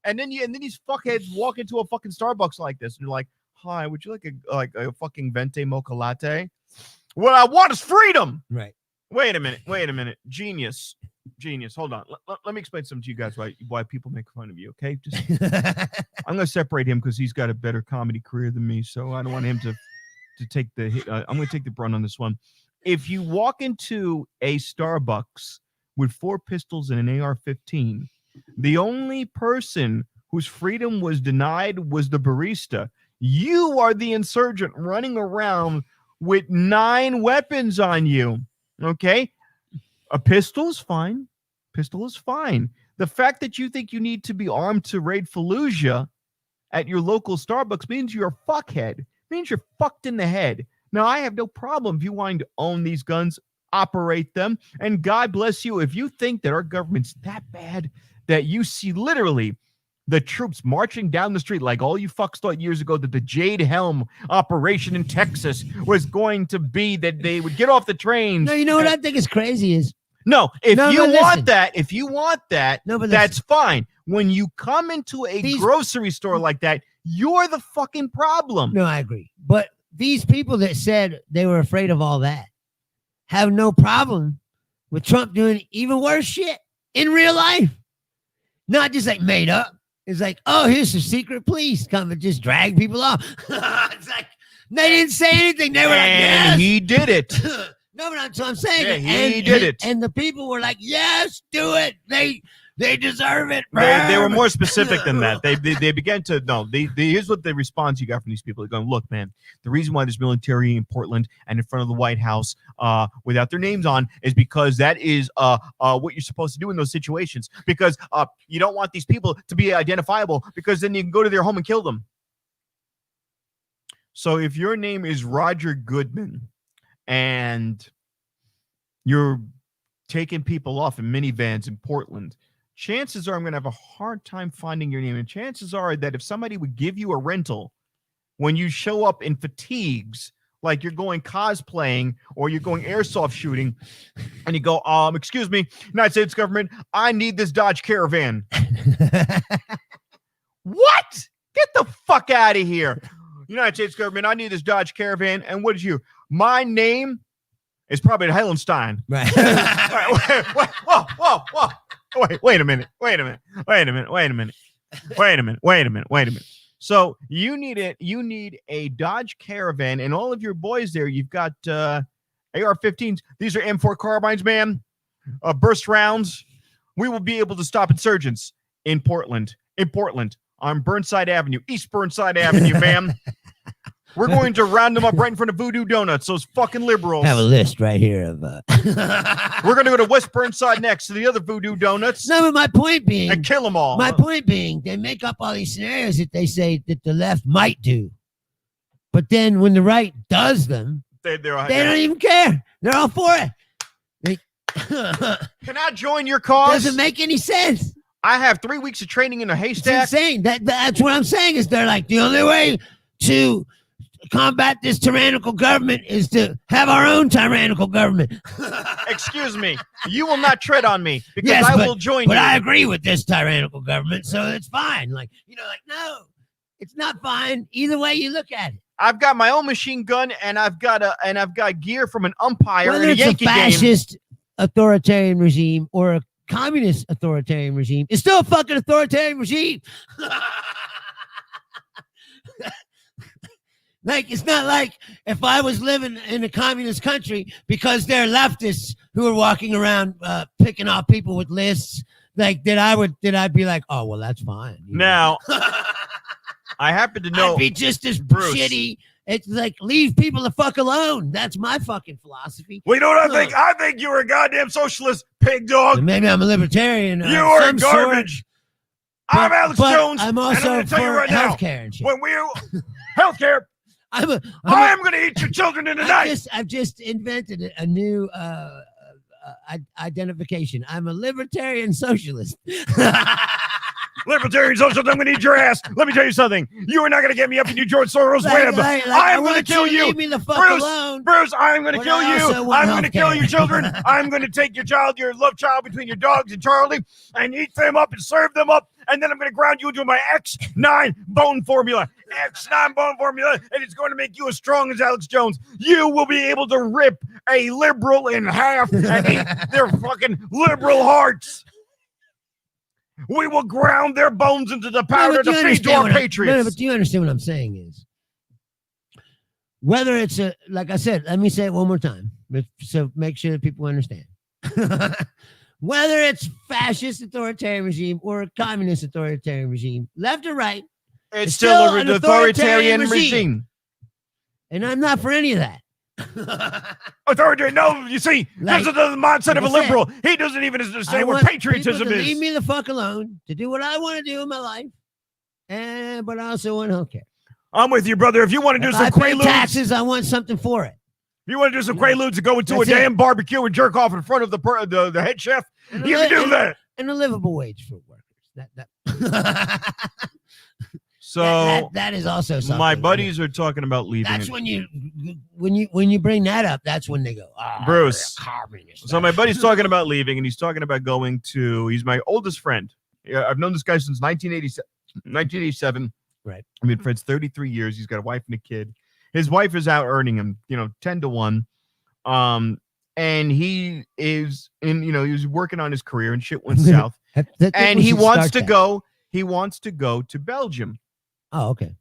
And then these fuckheads walk into a fucking Starbucks like this, and you're like, hi, would you like a fucking venti mocha latte? What I want is freedom. Right. Wait a minute. Genius. Hold on. Let me explain something to you guys why people make fun of you, okay? I'm going to separate him because he's got a better comedy career than me, so I don't want him to take the hit. I'm going to take the brunt on this one. If you walk into a Starbucks with 4 pistols and an AR-15, the only person whose freedom was denied was the barista. You are the insurgent running around with 9 weapons on you, okay? A pistol is fine. The fact that you think you need to be armed to raid Fallujah at your local Starbucks means you're a fuckhead. Means you're fucked in the head. Now, I have no problem if you want to own these guns, operate them, and God bless you if you think that our government's that bad that you see literally the troops marching down the street like all you fucks thought years ago that the Jade Helm operation in Texas was going to be, that they would get off the trains. No, you know what I think is crazy is if you want that, but that's fine. When you come into a grocery store like that, you're the fucking problem. No, I agree. But these people that said they were afraid of all that have no problem with Trump doing even worse shit in real life. Not just like made up. It's like, oh, here's some secret police come and just drag people off. It's like they didn't say anything. They were like, yes. He did it. No, but that's what I'm saying. Yeah, he did it. And the people were like, yes, do it. They deserve it. They were more specific than that. They began to here's what the response you got from these people. They're going, look, man, the reason why there's military in Portland and in front of the White House without their names on is because that is what you're supposed to do in those situations, because you don't want these people to be identifiable, because then you can go to their home and kill them. So if your name is Roger Goodman and you're taking people off in minivans in Portland, chances are I'm going to have a hard time finding your name. And chances are that if somebody would give you a rental when you show up in fatigues, like you're going cosplaying or you're going airsoft shooting, and you go, excuse me, United States government, I need this Dodge Caravan. What? Get the fuck out of here. United States government, I need this Dodge Caravan. And what is you? My name is probably Heilenstein. Right. Whoa. Wait a minute. So you need a Dodge Caravan, and all of your boys there, you've got AR-15s. These are M4 carbines, man. Burst rounds. We will be able to stop insurgents in Portland. On Burnside Avenue, East Burnside Avenue, ma'am. We're going to round them up right in front of Voodoo Donuts, those fucking liberals. I have a list right here of. We're going to go to West Burnside next to the other Voodoo Donuts. No, but my point being, and kill them all. My point being, they make up all these scenarios that they say that the left might do, but then when the right does them, they don't even care. They're all for it. Can I join your cause? Doesn't make any sense. I have 3 weeks of training in a haystack. It's insane. That's what I'm saying. Is they're like, the only way to combat this tyrannical government is to have our own tyrannical government. Excuse me. You will not tread on me, because I will join you. But I agree with this tyrannical government, so it's fine. Like, no, it's not fine. Either way you look at it. I've got my own machine gun, and I've got gear from an umpire in a Yankee game. Whether it's a fascist authoritarian regime or a communist authoritarian regime, it's still a fucking authoritarian regime. Like, it's not like if I was living in a communist country, because they're leftists who are walking around picking off people with lists, like that I'd be like, oh, well, that's fine. Now, I happen to know. I'd be just as shitty. It's like, leave people the fuck alone. That's my fucking philosophy. Well, you know what I think? I think you're a goddamn socialist, pig dog. Maybe I'm a libertarian. You are garbage. I'm Alex Jones. I'm and also I'm gonna tell you for right now, healthcare and shit. when we healthcare, I am going to eat your children in the night. I've just invented a new identification. I'm a libertarian socialist. Libertarian socialist, I'm going to eat your ass. Let me tell you something. You are not going to get me up in your George Soros web. I'm going to kill you. Leave me the fuck alone. Bruce, I'm going to kill you. I'm going to kill your children. I'm going to take your child, your love child between your dogs and Charlie, and eat them up and serve them up. And then I'm going to ground you into my X9 bone formula. X9 bone formula. And it's going to make you as strong as Alex Jones. You will be able to rip a liberal in half and eat their fucking liberal hearts. We will ground their bones into the powder to feed to our patriots. But do you understand what I'm saying is, whether it's like I said, let me say it one more time, so make sure that people understand. Whether it's fascist authoritarian regime or a communist authoritarian regime, left or right, it's still an authoritarian regime. And I'm not for any of that. Authoritarian? No, you see, this is the mindset of a liberal. He doesn't even understand what patriotism is. Leave me the fuck alone to do what I want to do in my life, but I also want healthcare. I'm with you, brother. If you want to do some quaaludes, taxes, I want something for it. If you want to do some quaaludes and go into a damn barbecue and jerk off in front of the head chef, you can do that. And a livable wage for workers. So that is also something. My buddies are talking about leaving. That's when you bring that up. That's when they go, Bruce. So my buddy's talking about leaving, and he's talking about going to. He's my oldest friend. I've known this guy since 1987. Right. I've been friends 33 years. He's got a wife and a kid. His wife is out earning him, 10-1. And he is he was working on his career and shit went south. And he wants to go. He wants to go to Belgium. Oh, okay.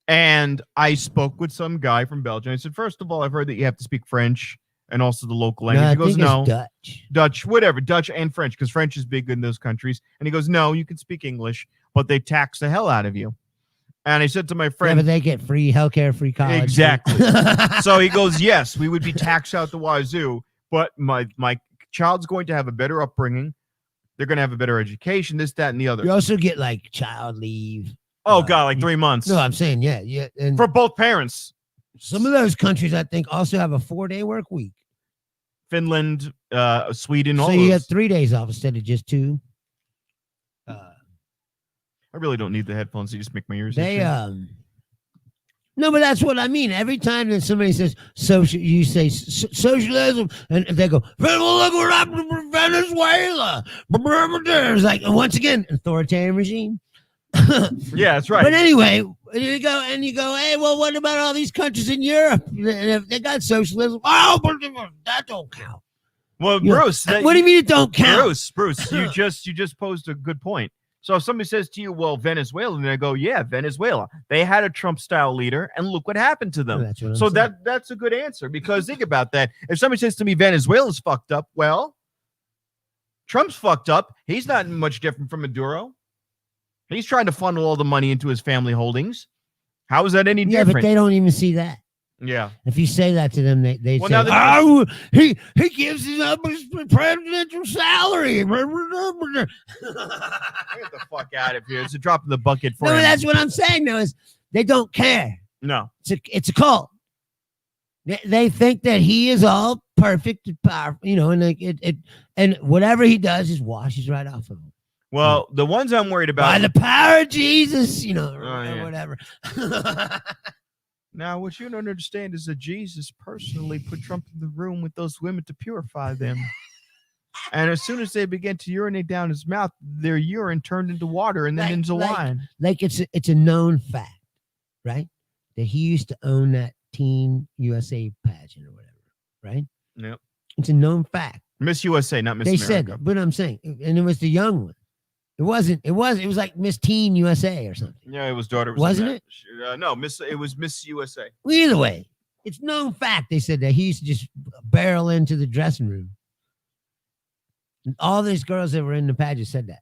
And I spoke with some guy from Belgium. I said, first of all, I've heard that you have to speak French and also the local language. He goes, no, Dutch, whatever, Dutch and French, because French is big in those countries. And he goes, no, you can speak English, but they tax the hell out of you. And I said to my friend, but they get free healthcare, free college. Exactly. So he goes, yes, we would be taxed out the wazoo, but my child's going to have a better upbringing. They're going to have a better education, this, that, and the other. You also get like child leave. Oh, God, like 3 months. No, I'm saying, yeah. And for both parents. Some of those countries, I think, also have a 4-day work week. Finland, Sweden, all so those. you get 3 days off instead of just 2. I really don't need the headphones. They just make my ears itchy. No, but that's what I mean. Every time that somebody says you say socialism, and they go, well, look what happened to Venezuela. It's like, once again, authoritarian regime. Yeah, that's right. But anyway, you go, hey, well, what about all these countries in Europe? They got socialism. Oh, but that don't count. Well, Bruce, what do you mean it don't count? Bruce, you just posed a good point. So if somebody says to you, well, Venezuela, and I go, yeah, Venezuela. They had a Trump-style leader, and look what happened to them. So that's a good answer, because think about that. If somebody says to me, Venezuela's fucked up, well, Trump's fucked up. He's not much different from Maduro. He's trying to funnel all the money into his family holdings. How is that any different? Yeah, but they don't even see that. Yeah. If you say that to them, they say, he gives up his presidential salary. Get the fuck out of here. It's a drop in the bucket for him. That's what I'm saying, though, is they don't care. No. It's a cult. They think that he is all perfect and powerful, and whatever he does is washes right off of him. Well, the ones I'm worried about. By the power of Jesus, or whatever. Now, what you don't understand is that Jesus personally put Trump in the room with those women to purify them. And as soon as they began to urinate down his mouth, their urine turned into water and then into wine. Like it's a known fact, right? That he used to own that Teen USA pageant or whatever, right? Yep. It's a known fact. Miss USA, not Miss America. They said that, but I'm saying, and it was the young one. It was like Miss Teen USA or something. Yeah, it was daughter. Wasn't it? No, it was Miss USA. Well, either way, it's known fact. They said that he used to just barrel into the dressing room. And all these girls that were in the pageant said that.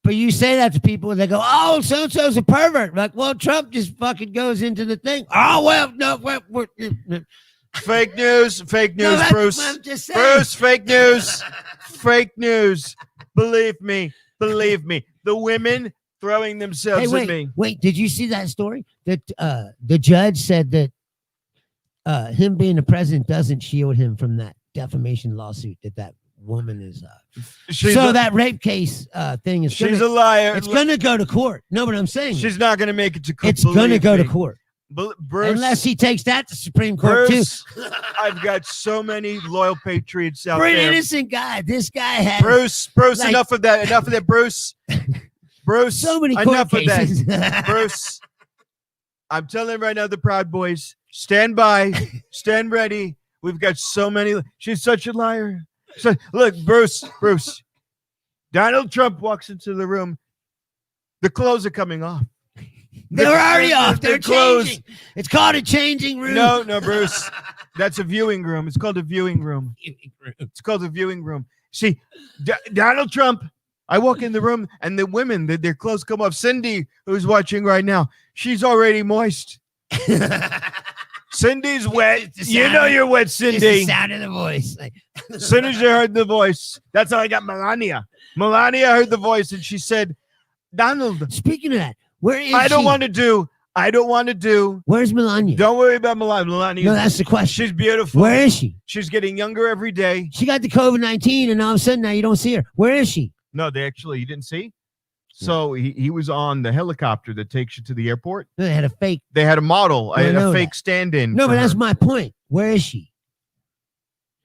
But you say that to people, and they go, "Oh, so-and-so's a pervert." Like, well, Trump just fucking goes into the thing. Oh, well, no, fake news, Bruce. I'm just saying. Bruce, fake news, fake news. Believe me. Believe me, the women throwing themselves Hey, at me. wait, did you see that story? That the judge said that him being the president doesn't shield him from that defamation lawsuit that woman is. That rape case thing is. She's a liar. It's gonna go to court. No, but I'm saying she's not gonna make it to court. It's gonna go to court. Bruce, unless he takes that to Supreme Court Bruce, too. I've got so many loyal patriots out For an there. innocent guy, this guy had Bruce, like- enough of that, Bruce. Bruce, so many court enough of cases. that. Bruce, I'm telling you right now, the Proud Boys, stand by, stand ready. We've got so many. She's such a liar. So, look, Bruce, Donald Trump walks into the room. The clothes are coming off. They're already off. They're closed. changing. It's called a changing room. No, Bruce. That's a viewing room. It's called a viewing room. It's called a viewing room. See, Donald Trump. I walk in the room and the women, their clothes come off. Cindy, who's watching right now, she's already moist. Cindy's wet. You know you're wet, Cindy. It's the sound of the voice. As soon as you heard the voice, that's how I got Melania. Melania heard the voice and she said, Donald. Speaking of that, where is I don't she? want to do. Where's Melania? Don't worry about Melania. No, that's the question. She's beautiful. Where is she? She's getting younger every day. She got the COVID-19 and all of a sudden now you don't see her. Where is she? No, you didn't see? So he was on the helicopter that takes you to the airport. No, they had a fake. They had a model, I know a fake that. stand-in. No, for but that's her. my point. Where is she?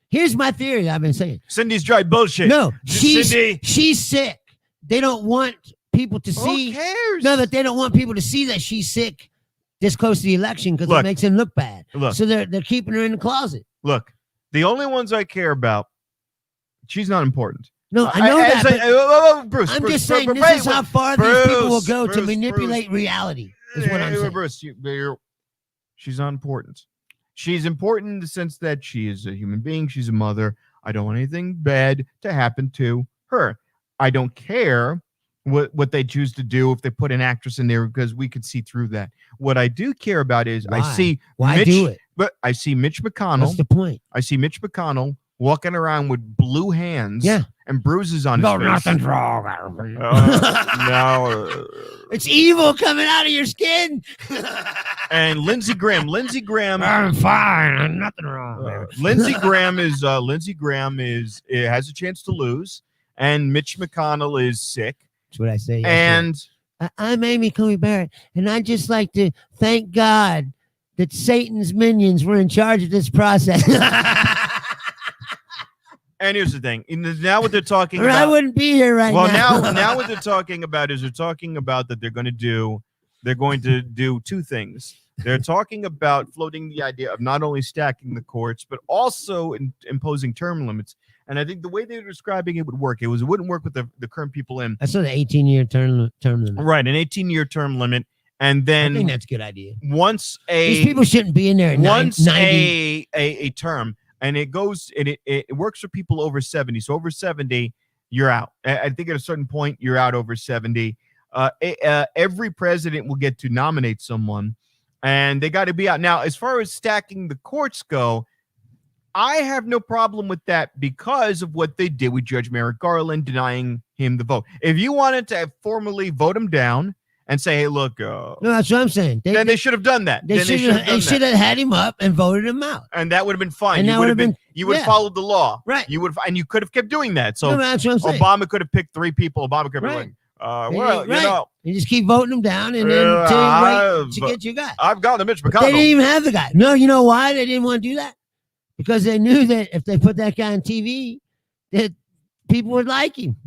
Here's my theory I've been saying. Cindy's dry bullshit. No, Cindy. she's sick. They don't want people to see. Who cares? No, that they don't want people to see that she's sick this close to the election because it Look. makes him look bad. Look. So they're keeping her in the closet. Look, the only ones I care about, she's not important. No, I know that. But Bruce, I'm Bruce, just saying Bruce, this is how far these people will go to Bruce, manipulate reality. Is what I'm saying. Bruce, she's not important. She's important in the sense that she is a human being. She's a mother. I don't want anything bad to happen to her. I don't care what they choose to do if they put an actress in there because we could see through that. What I do care about is Why? I see Why Mitch, do it? But I see Mitch What's McConnell. the point? I see Mitch McConnell walking around with blue hands. Yeah. And bruises on his No, face. nothing's wrong. No. It's evil coming out of your skin. And Lindsey Graham. I'm fine. Nothing wrong. Lindsey Graham has a chance to lose, and Mitch McConnell is sick. That's what I say. And I'm Amy Coney Barrett, and I'd just like to thank God that Satan's minions were in charge of this process. and here's the thing. Now what they're talking or I about. wouldn't be here right now. Well, now what they're talking about is that they're going to do two things. They're talking about floating the idea of not only stacking the courts, but also imposing term limits. And I think the way they were describing it would work. It wouldn't work with the current people in. I saw the 18-year term limit. Right, an 18-year term limit. And then I think that's a good idea. Once These people shouldn't be in there at 90. a term, and it goes and it works for people over 70. So over 70, you're out. I think at a certain point, you're out over 70. Every president will get to nominate someone, and they got to be out. Now, as far as stacking the courts go, I have no problem with that because of what they did with Judge Merrick Garland, denying him the vote. If you wanted to formally vote him down and say, hey, look. No, that's what I'm saying. They should have done that. They should have had him up and voted him out. And that would have been fine. And you would have followed the law. Right. And you could have kept doing that. So no, that's what I'm saying. Obama could have picked 3 people. Obama could have been like, you know. You just keep voting them down and then wait to get your guy. I've got the Mitch McConnell. They didn't even have the guy. No, you know why they didn't want to do that? Because they knew that if they put that guy on TV, that people would like him.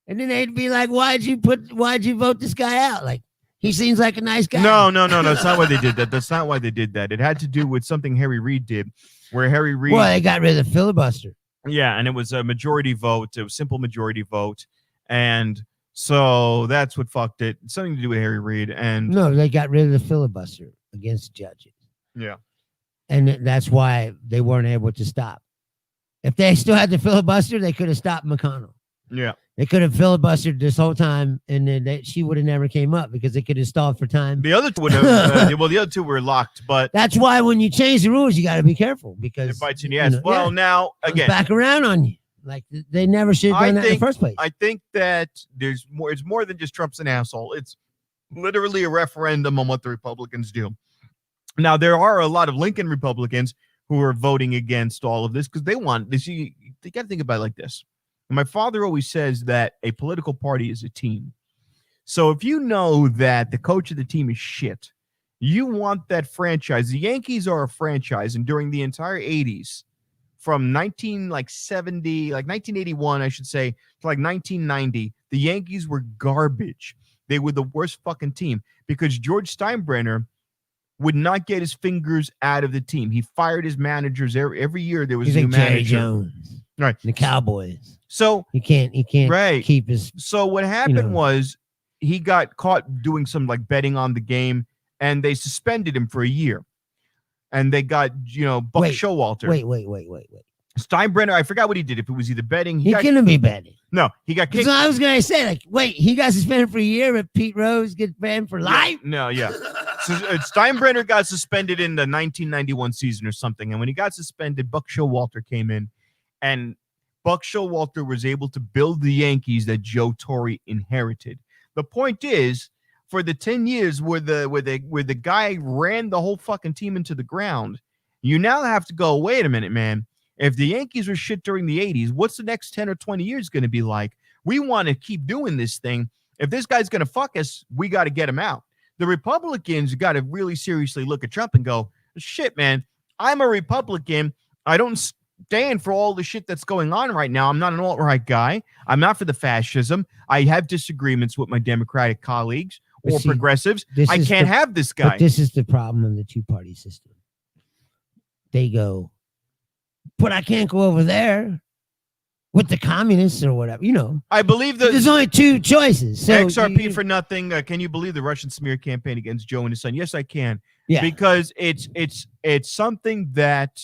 And then they'd be like, why'd you vote this guy out? Like, he seems like a nice guy. No. That's not why they did that. That's not why they did that. It had to do with something Harry Reid did, where Harry Reid. Well, they got rid of the filibuster. Yeah, and it was a majority vote. It was simple majority vote. And so that's what fucked it. It's something to do with Harry Reid. And no, they got rid of the filibuster against judges. Yeah. And that's why they weren't able to stop. If they still had the filibuster, they could have stopped McConnell. Yeah. They could have filibustered this whole time, and then she would have never came up because they could have stalled for time. The other two would have. The other two were locked, but that's why when you change the rules, you got to be careful because it bites in the ass. Now again, back around on you. Like they never should have done that in the first place. I think that there's more. It's more than just Trump's an asshole. It's literally a referendum on what the Republicans do. Now, there are a lot of Lincoln Republicans who are voting against all of this because they want this. You got to think about it like this. My father always says that a political party is a team. So if you know that the coach of the team is shit, you want that franchise. The Yankees are a franchise, and during the entire 80s, from 1981, I should say, to like 1990, the Yankees were garbage. They were the worst fucking team because George Steinbrenner would not get his fingers out of the team. He fired his managers every year. There was a new manager. Jerry Jones, right? The Cowboys. So he can't right. keep his. So what happened was he got caught doing some like betting on the game, and they suspended him for a year. And they got Buck Showalter. Wait. Steinbrenner, I forgot what he did. If it was either betting, he couldn't be betting. No, he got kicked. So I was gonna say, he got suspended for a year, but Pete Rose gets banned for life. No. So Steinbrenner got suspended in the 1991 season or something, and when he got suspended, Buck Showalter came in, and Buck Showalter was able to build the Yankees that Joe Torre inherited. The point is, for the 10 years where the guy ran the whole fucking team into the ground, you now have to go, wait a minute, man. If the Yankees were shit during the 80s, what's the next 10 or 20 years going to be like? We want to keep doing this thing. If this guy's going to fuck us, we got to get him out. The Republicans got to really seriously look at Trump and go, shit, man, I'm a Republican. I don't stand for all the shit that's going on right now. I'm not an alt-right guy. I'm not for the fascism. I have disagreements with my Democratic colleagues or progressives. I can't have this guy. But this is the problem in the two-party system. They go, but I can't go over there with the communists or whatever, I believe there's only two choices. So XRP for nothing. Can you believe the Russian smear campaign against Joe and his son? Yes, I can. Yeah. Because it's something that.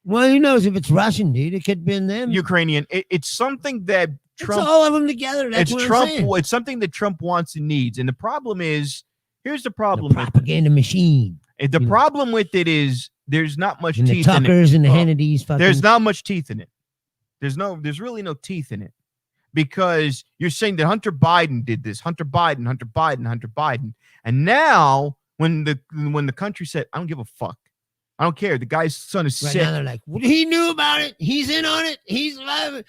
Well, who knows if it's Russian, dude? It could have been them. Ukrainian. It's something that Trump. It's all of them together. That's what Trump. I'm saying. It's something that Trump wants and needs. And the problem is, here's the problem. The propaganda machine. The problem with it is there's not much and teeth the Tuckers in it. And the Hannitys. There's not much teeth in it. There's really no teeth in it because you're saying that Hunter Biden did this. Hunter Biden. And now when the country said, I don't give a fuck. I don't care. The guy's son is sick. Now they're like, well, he knew about it. He's in on it. He's alive.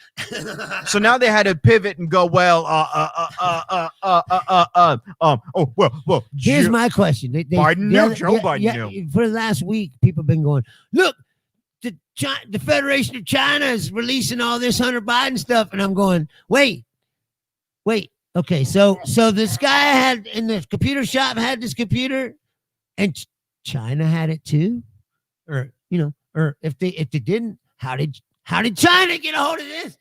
So now they had to pivot and go, well, Here's my question. Biden knew. Joe Biden knew. For the last week, people have been going, look, the Federation of China is releasing all this Hunter Biden stuff. And I'm going, wait. Okay, so this guy had in the computer shop had this computer and China had it too? Or if they didn't, how did China get a hold of this?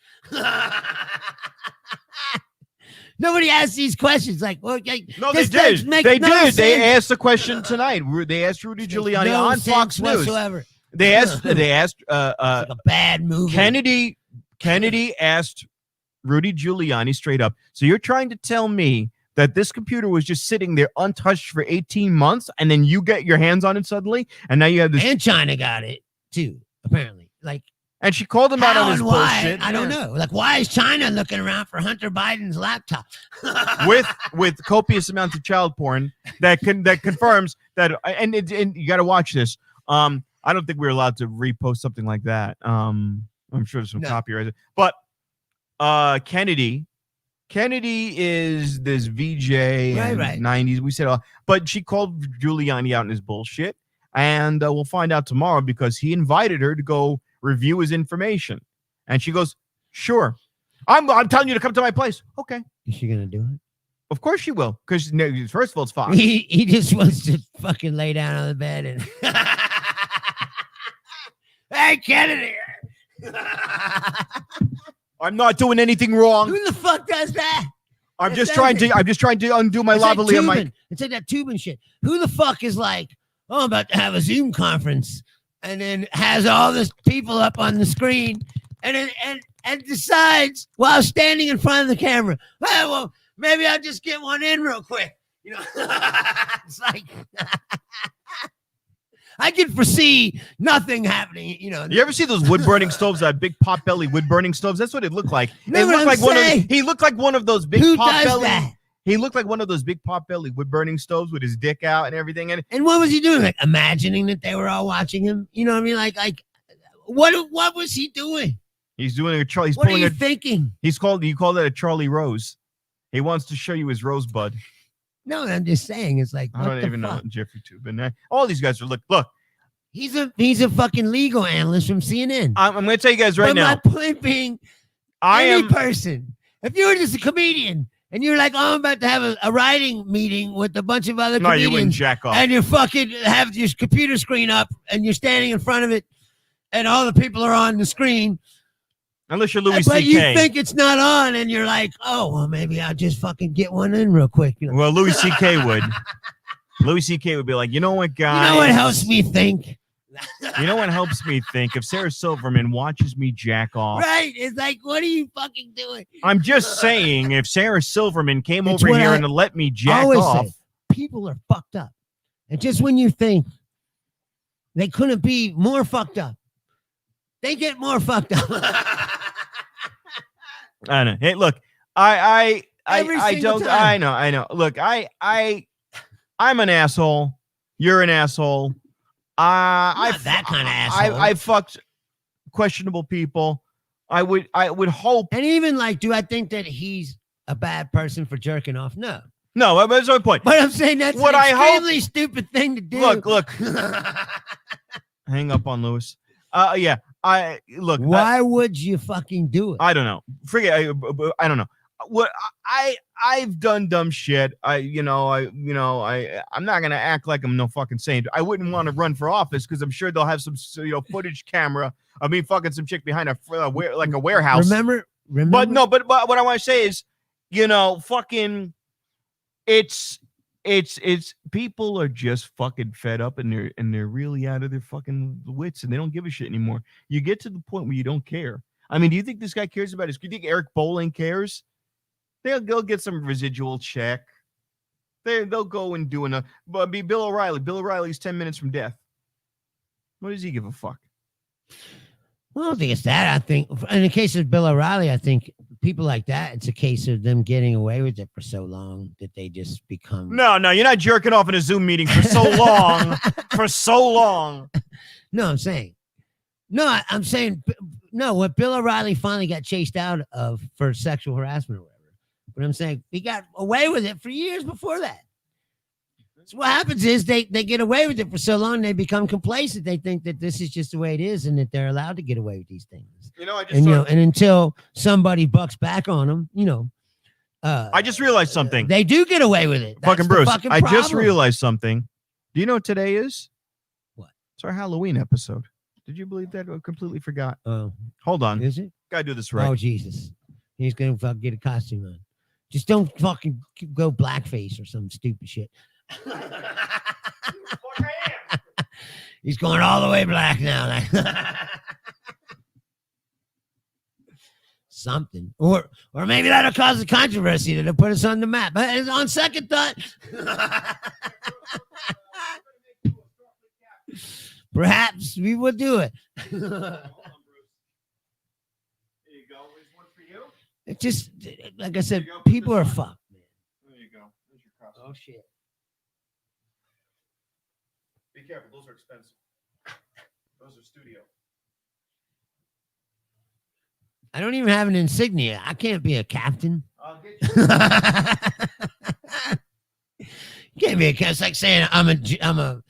Nobody asks these questions. Like, well, no, they did. They did. They asked the question tonight. They asked Rudy Giuliani on Fox News. Whatsoever. They asked. Like a bad movie. Kennedy asked Rudy Giuliani straight up. So you're trying to tell me that this computer was just sitting there untouched for 18 months, and then you get your hands on it suddenly, and now you have this. And China got it too, apparently. And she called him out on his bullshit. I don't know. Why is China looking around for Hunter Biden's laptop? with copious amounts of child porn that confirms that. And you got to watch this. I don't think we're allowed to repost something like that. I'm sure there's some copyright, but Kennedy is this VJ in the 90s. We said, but she called Giuliani out in his bullshit, and we'll find out tomorrow because he invited her to go review his information, and she goes, "Sure, I'm telling you to come to my place." Okay, is she gonna do it? Of course she will, because first of all, it's Fox. He just wants to fucking lay down on the bed and hey, Kennedy. I'm not doing anything wrong. Who the fuck does that? I'm just trying to undo my lavalier mic. It's like that tubing shit. Who the fuck is like, oh, I'm about to have a Zoom conference, and then has all this people up on the screen, and decides while standing in front of the camera, well, maybe I'll just get one in real quick. It's like I can foresee nothing happening. You know. You ever see those wood burning stoves? That big pot belly wood burning stoves. That's what it looked like. Know It what looked I'm like one of. saying? He looked like one of those big Who pot does belly. that? He looked like one of those big pot belly wood burning stoves with his dick out and everything. And what was he doing? Like imagining that they were all watching him. You know what I mean? Like what was he doing? He's doing a Charlie. He's What are pulling you a. thinking? You call that a Charlie Rose. He wants to show you his rosebud. No, I'm just saying. It's like I don't even know Jeffrey Tube. And all these guys are look. He's a fucking legal analyst from CNN. I'm going to tell you guys right now. My point being, any person, if you were just a comedian and you're like, oh, I'm about to have a writing meeting with a bunch of other comedians, you wouldn't jack off. And you fucking have your computer screen up and you're standing in front of it, and all the people are on the screen. Unless you're Louis But C.K. you think it's not on, and you're like, oh, well, maybe I'll just fucking get one in real quick. You know? Well, Louis C.K. would. Louis C.K. would be like, you know what, guys? You know what helps me think? You know what helps me think? If Sarah Silverman watches me jack off. Right. It's like, what are you fucking doing? I'm just saying, if Sarah Silverman came over here and let me jack off. Say, people are fucked up. And just when you think they couldn't be more fucked up, they get more fucked up. I know. Hey, look, I don't. Time. I know. Look, I'm an asshole. You're an asshole. Not that kind of asshole. I fucked questionable people. I would hope. And even like, do I think that he's a bad person for jerking off? No. No, that's my point. But I'm saying that's what an I extremely stupid thing to do. Look. Hang up on Lewis. Yeah. Why would you fucking do it? I don't know. Forget. I don't know. What I've done dumb shit. I'm not gonna act like I'm no fucking saint. I wouldn't want to run for office because I'm sure they'll have some footage camera of me fucking some chick behind a warehouse. Remember. But what I want to say is, fucking, it's people are just fucking fed up and they're really out of their fucking wits and they don't give a shit anymore. You get to the point where you don't care. I mean, do you think this guy cares about his? Do you think Eric Bowling cares? They'll get some residual check. They'll go and do enough. But be Bill O'Reilly. Bill O'Reilly's 10 minutes from death. What does he give a fuck? Well, I don't think it's that. I think in the case of Bill O'Reilly, I think people like that, it's a case of them getting away with it for so long that they just become. No, you're not jerking off in a Zoom meeting for so long. For so long. No, I'm saying. No, I'm saying. No, what Bill O'Reilly finally got chased out of for sexual harassment or whatever. But I'm saying he got away with it for years before that. So what happens is they get away with it for so long, they become complacent. They think that this is just the way it is and that they're allowed to get away with these things. And until somebody bucks back on them, I just realized something. They do get away with it. Fucking Bruce, I just realized something. Do you know what today is? What? It's our Halloween episode. Did you believe that? I completely forgot. Oh. Hold on. Is it? Gotta do this right. Oh, Jesus. He's going to get a costume on. Just don't fucking go blackface or some stupid shit. He's going all the way black now. Something. Or maybe that'll cause a controversy that'll put us on the map. But on second thought, perhaps we will do it. Here you go. There's one for you. It just, like I said, people are fucked, man. There you go. There's your costume. Oh, shit. Be careful. Those are expensive. Those are studio. I don't even have an insignia. I can't be a captain. I'll get You can't be a captain. It's like saying I'm a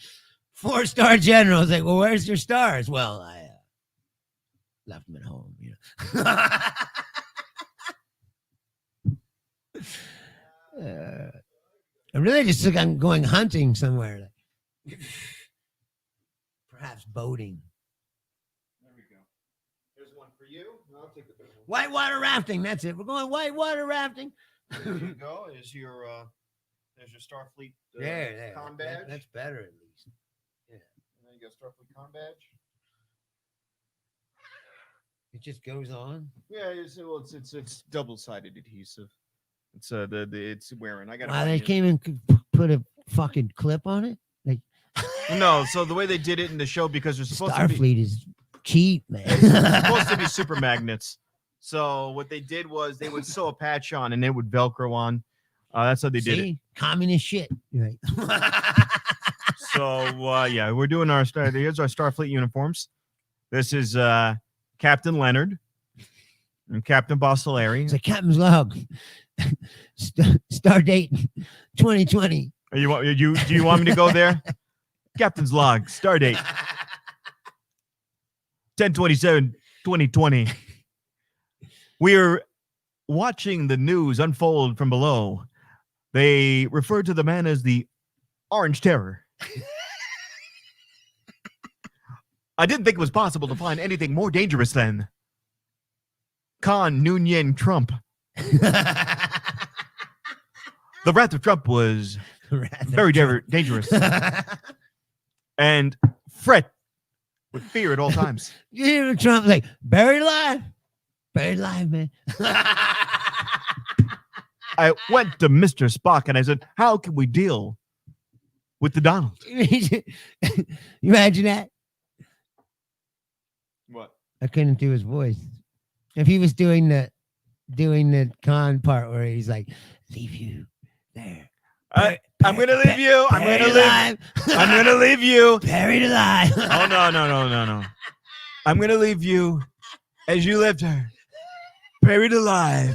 4-star general. It's like, well, where's your stars? Well, I left them at home. I really just think I'm going hunting somewhere. Perhaps boating. There we go. There's one for you. I'll take the big one. Whitewater rafting. That's it. We're going whitewater rafting. There you go. There's your Starfleet com badge. That's better at least. Yeah. And then you got Starfleet com badge. It just goes on. Yeah, it's double-sided adhesive. It's it's wearing. I got. Wow, they came and put a fucking clip on it. Like No, so the way they did it in the show, because they're supposed to be Starfleet is cheap, man. supposed to be super magnets. So what they did was they would sew a patch on and it would Velcro on. That's how they did it. See? Communist shit. Right. So yeah, we're doing our here's our Starfleet uniforms. This is Captain Leonard and Captain Bossolari. It's a captain's log. Star date 2020. Do you want me to go there? Captain's log, star date 10/27/2020. We are watching the news unfold from below. They referred to the man as the Orange Terror. I didn't think it was possible to find anything more dangerous than Con Nguyen Trump. The wrath of Trump was very dangerous. And fret with fear at all times. You hear Trump like, buried alive? Buried alive, man. I went to Mr. Spock and I said, how can we deal with the Donald? You imagine that? What? I couldn't do his voice. If he was doing the con part where he's like, leave you there. I'm gonna leave you. I'm gonna leave you. Buried alive. Oh no. I'm gonna leave you as you left her. Buried alive.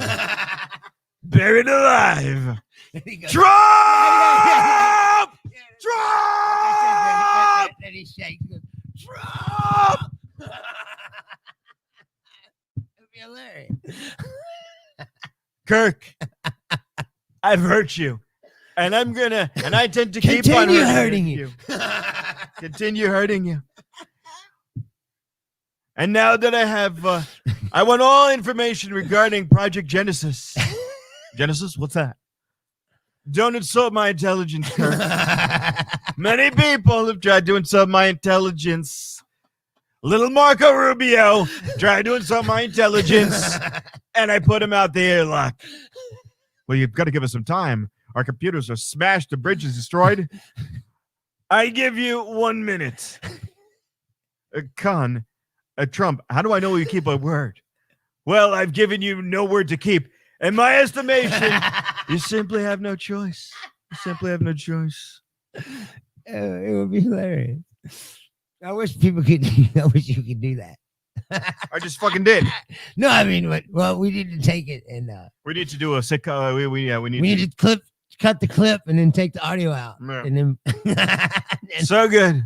Buried alive. Trump! Trump! Then he shakes. Trump! It'd be hilarious. Kirk, I've hurt you. And I tend to keep on Continue hurting you. Continue hurting you. And now that I have, I want all information regarding Project Genesis. Genesis? What's that? Don't insult my intelligence, Kirk. Many people have tried to insult my intelligence. Little Marco Rubio tried to insult my intelligence, and I put him out the airlock. Well, you've got to give us some time. Our computers are smashed. The bridge is destroyed. I give you 1 minute. Trump, how do I know you keep a word? Well, I've given you no word to keep. In my estimation, you simply have no choice. You simply have no choice. It would be hilarious. I wish people could. I wish you could do that. I just fucking did. No, I mean, well, we need to take it and we need to do a sick. We need to cut the clip and then take the audio out. Yeah. And then so good.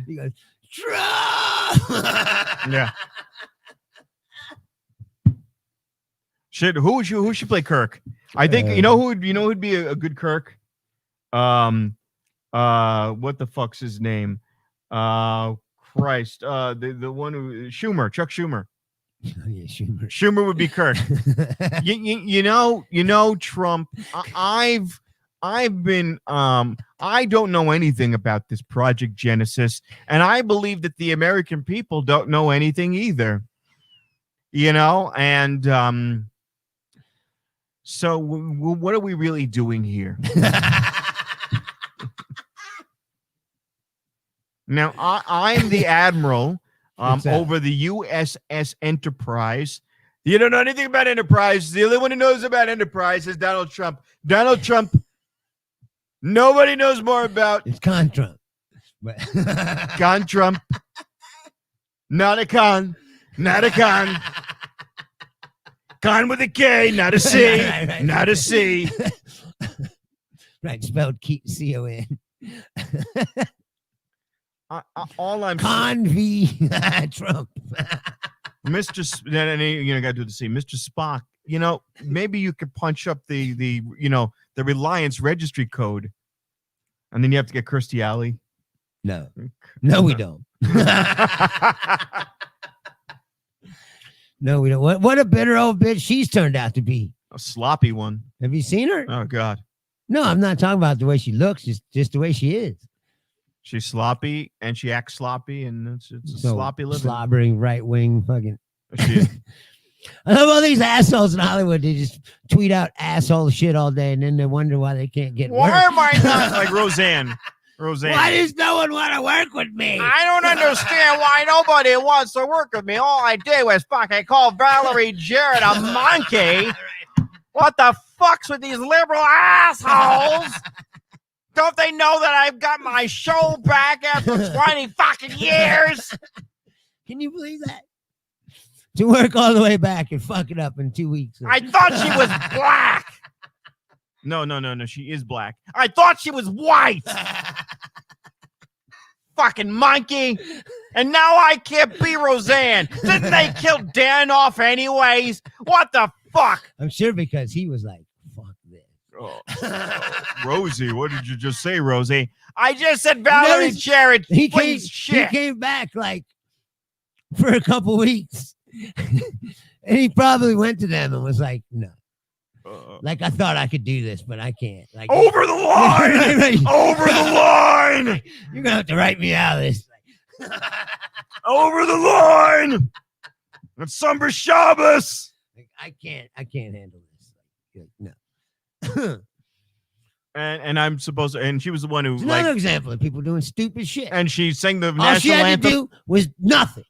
He goes, Trump! Yeah. Shit, who should play Kirk? I think who'd be a good Kirk? What the fuck's his name? Christ. The one who Chuck Schumer. Oh, yeah, Schumer. Schumer would be Kirk. you know, Trump. I've been I don't know anything about this Project Genesis, and I believe that the American people don't know anything either. You know, and so what are we really doing here? Now, I'm the admiral over the USS Enterprise. You don't know anything about Enterprise. The only one who knows about Enterprise is Donald Trump. Donald Trump, nobody knows more about. It's con Trump. Con Trump. Not a con. Not a con. Con with a K, not a C. Right. Not a C. Right, spelled C-O-N. All I'm Con v. Trump. Mr. Got to do the C. Mr. Spock, maybe you could punch up the Reliance registry code, and then you have to get Kirstie Alley. No, we don't. No, we don't. What a bitter old bitch she's turned out to be. A sloppy one. Have you seen her? Oh, God. No, I'm not talking about the way she looks, just the way she is. She's sloppy, and she acts sloppy, and it's a sloppy living. Slobbering right-wing fucking. I love all these assholes in Hollywood. They just tweet out asshole shit all day, and then they wonder why they can't get Why work. am I not like Roseanne? Why does no one want to work with me? I don't understand why nobody wants to work with me. All I did was fucking call Valerie Jarrett a monkey. What the fuck's with these liberal assholes? Don't they know that I've got my show back after 20 fucking years? Can you believe that? To work all the way back and fuck it up in 2 weeks. I thought she was black. No. She is black. I thought she was white. Fucking monkey. And now I can't be Roseanne. Didn't they kill Dan off anyways? What the fuck? I'm sure because he was like, fuck this. Oh, Rosie, what did you just say, Rosie? I just said Valerie Jarrett. He came back like for a couple weeks. And he probably went to them and was like, no. Like, I thought I could do this, but I can't. Like, over the line! right. Over the line! You're going to have to write me out of this. Over the line! It's Summer Shabbos! Like, I can't handle this. Like, no. And I'm supposed to, and she was the one who, it's another example of people doing stupid shit. And she sang the all national she had anthem. to do was nothing.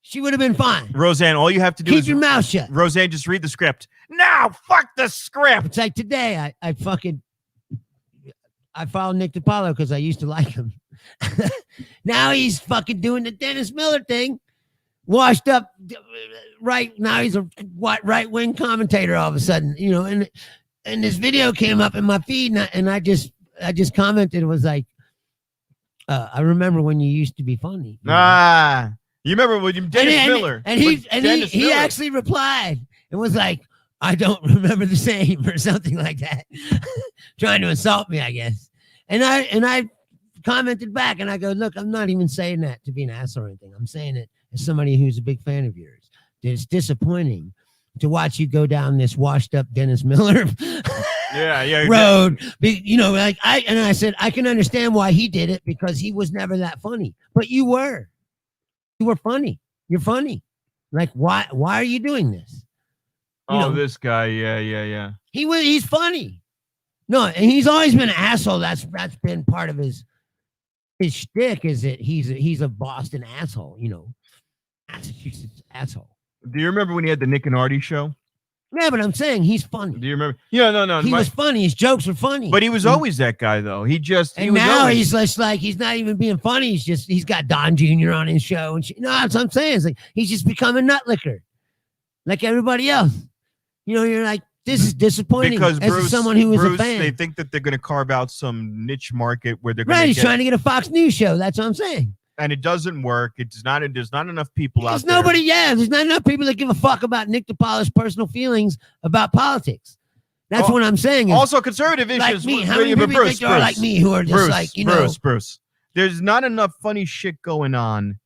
She would have been fine. Roseanne, all you have to do keep is your mouth shut. Roseanne, just read the script. Now, fuck the script. It's like today, I followed Nick DiPaolo because I used to like him. Now he's fucking doing the Dennis Miller thing. Washed up, right now he's a right-wing commentator all of a sudden, you know, and this video came up in my feed, and I just commented, it was like, I remember when you used to be funny. You remember when Dennis Miller? And he actually replied and was like, I don't remember the same or something like that. Trying to insult me, I guess. And I commented back and I go, look, I'm not even saying that to be an ass or anything. I'm saying it as somebody who's a big fan of yours. It's disappointing to watch you go down this washed up Dennis Miller road. You know, like I said, I can understand why he did it because he was never that funny. But you were. You were funny. You're funny. Like, why are you doing this? You know, this guy. Yeah. He's funny. No, and he's always been an asshole. That's been part of his shtick, is that he's a Boston asshole, you know. Massachusetts asshole. Do you remember when he had the Nick and Artie show? Yeah, but I'm saying he's funny. Do you remember? Yeah, no. He was funny. His jokes were funny. But he was always that guy, though. He's just like, he's not even being funny. He's got Don Jr. on his show. And no, that's what I'm saying. It's like, he's just become a nut licker like everybody else. You know, you're like, this is disappointing. Because as someone who was a fan. They think that they're going to carve out some niche market where they're going to he's trying to get a Fox News show. That's what I'm saying. And it doesn't work. There's not enough people out there. There's not enough people that give a fuck about Nick DiPaolo's personal feelings about politics. That's what I'm saying. Also, conservative issues. Like me. How many people think there are like me who are just like, you know. Bruce. There's not enough funny shit going on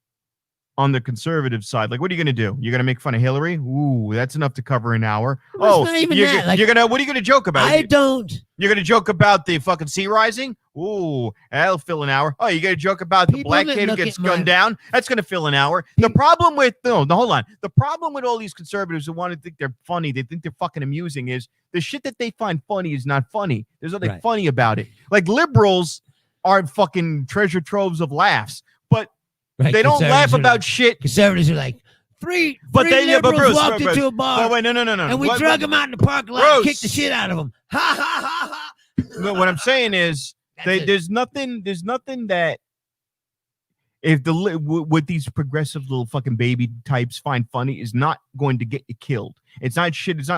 the conservative side. Like, what are you going to do? You're going to make fun of Hillary? Ooh, that's enough to cover an hour. Well, not even that. Like, what are you going to joke about? I don't. You're going to joke about the fucking sea rising? Ooh, that'll fill an hour. Oh, you're going to joke about the black kid who gets gunned down? That's going to fill an hour. The problem with, hold on. The problem with all these conservatives who want to think they're funny, they think they're fucking amusing, is the shit that they find funny is not funny. There's nothing funny about it. Like, liberals aren't fucking treasure troves of laughs, but they don't laugh about shit. Conservatives are like, three liberals walked into a bar. Oh, wait, no. And we drug them out in the parking lot and kicked the shit out of them. Ha, ha, ha, ha. But what I'm saying is, there's nothing that if what these progressive little fucking baby types find funny is not going to get you killed. It's not shit. It's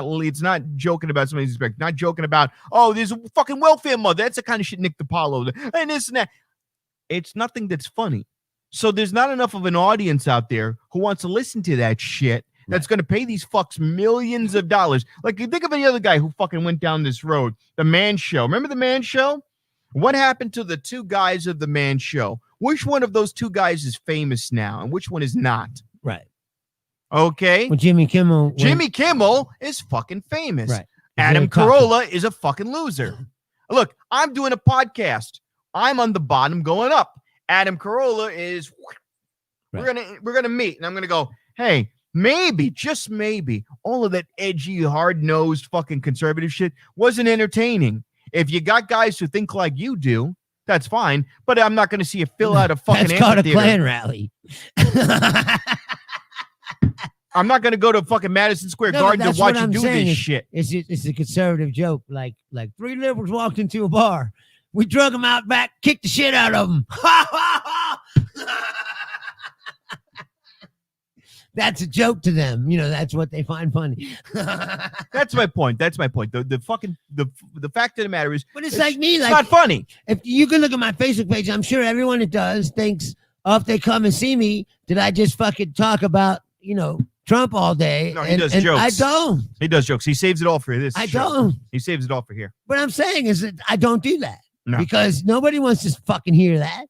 not joking about somebody's respect. Not joking about, oh, there's a fucking welfare mother. That's the kind of shit Nick DiPaolo and this and that. It's nothing that's funny. So there's not enough of an audience out there who wants to listen to that shit that's going to pay these fucks millions of dollars. Like, you think of any other guy who fucking went down this road. The Man Show. Remember The Man Show? What happened to the two guys of The Man Show? Which one of those two guys is famous now and which one is not? Right. Okay. Well, Jimmy Kimmel is fucking famous. Right. Adam Carolla is a fucking loser. Look, I'm doing a podcast. I'm on the bottom going up. Adam Carolla is we're gonna meet, and I'm gonna go, hey, maybe, just maybe, all of that edgy, hard-nosed fucking conservative shit wasn't entertaining. If you got guys who think like you do, that's fine. But I'm not going to see you fill out a fucking That's called a amphitheater. Klan rally. I'm not going to go to fucking Madison Square Garden to watch you do this shit. It's a conservative joke. Like 3 liberals walked into a bar. We drug them out back, kicked the shit out of them. That's a joke to them. You know, that's what they find funny. That's my point. The fact of the matter is, but it's like me. Like, not funny. If you can look at my Facebook page, I'm sure everyone that does thinks, oh, if they come and see me, did I just fucking talk about, you know, Trump all day? No, he does jokes. I don't. He does jokes. He saves it all for this. I don't. He saves it all for here. What I'm saying is that I don't do that. No. Because nobody wants to fucking hear that.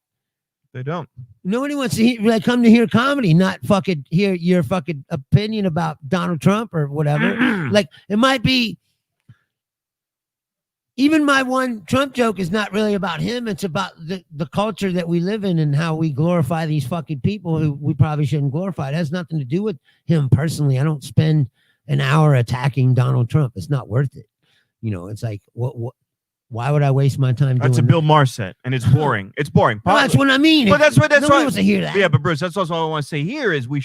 They don't. Nobody wants to come to hear comedy, not fucking hear your fucking opinion about Donald Trump or whatever. Like, it might be, even my one Trump joke is not really about him. It's about the culture that we live in and how we glorify these fucking people who we probably shouldn't glorify. It has nothing to do with him personally. I don't spend an hour attacking Donald Trump. It's not worth it. You know, it's like, what? Why would I waste my time doing That's a Bill Maher set, and it's boring. It's boring. Well, that's what I mean. But that's nobody why wants to hear that. Yeah, but Bruce, that's also what I want to say here is we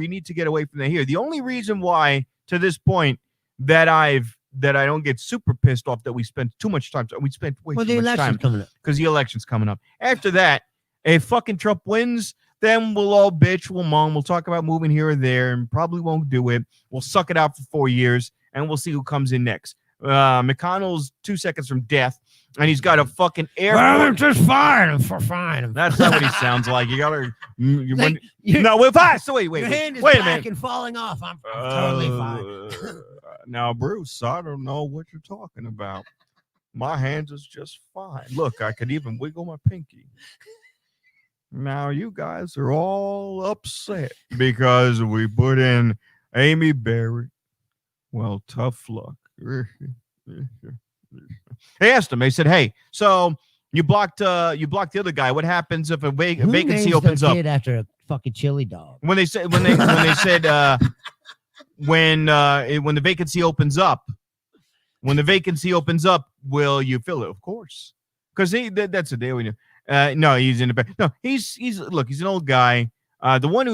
need to get away from that here. The only reason why, to this point, that I don't get super pissed off that we spent too much time. We spent way too much time coming up. because the election's coming up. After that, if fucking Trump wins, then we'll all bitch, we'll moan, we'll talk about moving here or there, and probably won't do it. We'll suck it out for 4 years, and we'll see who comes in next. McConnell's 2 seconds from death, and he's got a fucking air. Well, I'm just fine. I'm fine. That's not what he sounds like. You gotta. Like, No, with us. So wait your hand is wait a back minute. and falling off. I'm totally fine. Now, Bruce, I don't know what you're talking about. My hands is just fine. Look, I could even wiggle my pinky. Now, you guys are all upset because we put in Amy Berry. Well, tough luck. They asked him. They said, "Hey, so you blocked the other guy. What happens if a vacancy opens up?" Kid after a fucking chili dog. When they said when the vacancy opens up, will you fill it? Of course, because that's a day we knew. No, he's in the back. No, he's an old guy. The one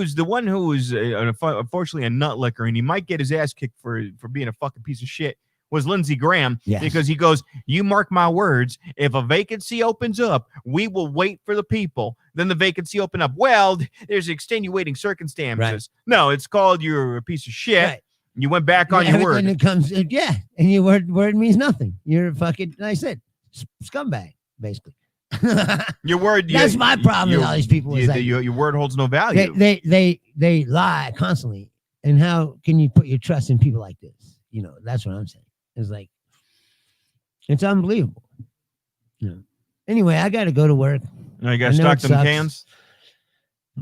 who's unfortunately a nut licker, and he might get his ass kicked for being a fucking piece of shit, was Lindsey Graham. Yes. Because he goes, you mark my words, if a vacancy opens up, we will wait for the people. Then the vacancy open up. Well, there's extenuating circumstances. Right. No, it's called you're a piece of shit. Right. You went back on your word. And it comes, and your word means nothing. You're a fucking, like I said, scumbag, basically. Your word. That's my problem with all these people. Is like, your word holds no value. They lie constantly. And how can you put your trust in people like this? You know, that's what I'm saying. It's like, it's unbelievable. You know. Anyway, I got to go to work. You got to stock them cans.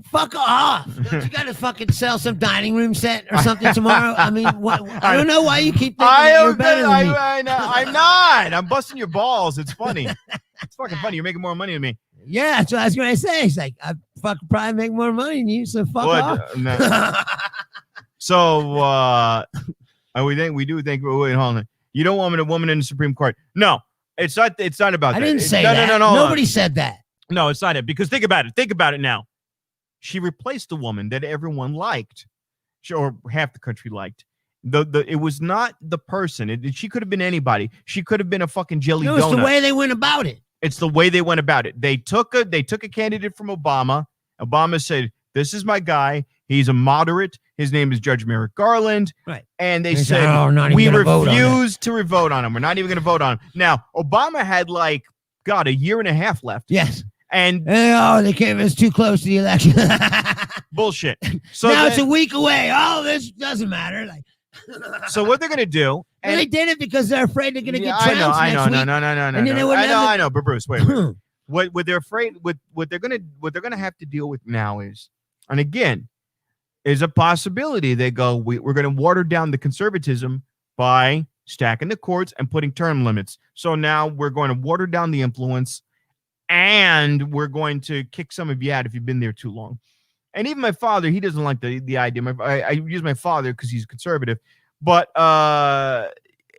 Fuck off! Don't you got to fucking sell some dining room set or something tomorrow? I mean, I don't know why you keep thinking that you're better than me. I'm not. I'm busting your balls. It's funny. It's fucking funny. You're making more money than me. Yeah, that's what I was going to say. It's like, I fucking probably make more money than you, so fuck off. No. So, we do think. Wait, hold on. You don't want a woman in the Supreme Court. No, it's not about that. I didn't say that. No. Nobody said that. No, it's not it. Because think about it. Think about it now. She replaced a woman that everyone liked, or half the country liked. It was not the person. She could have been anybody. She could have been a fucking jelly donut. It's the way they went about it. It's the way they went about it. They took a candidate from Obama. Obama said, "This is my guy. He's a moderate. His name is Judge Merrick Garland." Right. And they said, "We refuse to vote on him. We're not even going to vote on him." Now, Obama had a year and a half left. Yes. And they came us too close to the election. Bullshit. So now it's a week away. Oh, this doesn't matter. So what they're gonna do? And they did it because they're afraid they're gonna get trounced next week. No. I know, but Bruce, wait. What they're afraid, what they're gonna have to deal with now is, and again, is a possibility. They go, we're gonna water down the conservatism by stacking the courts and putting term limits. So now we're going to water down the influence, and we're going to kick some of you out if you've been there too long. And even my father, he doesn't like the idea. I use my father because he's conservative, but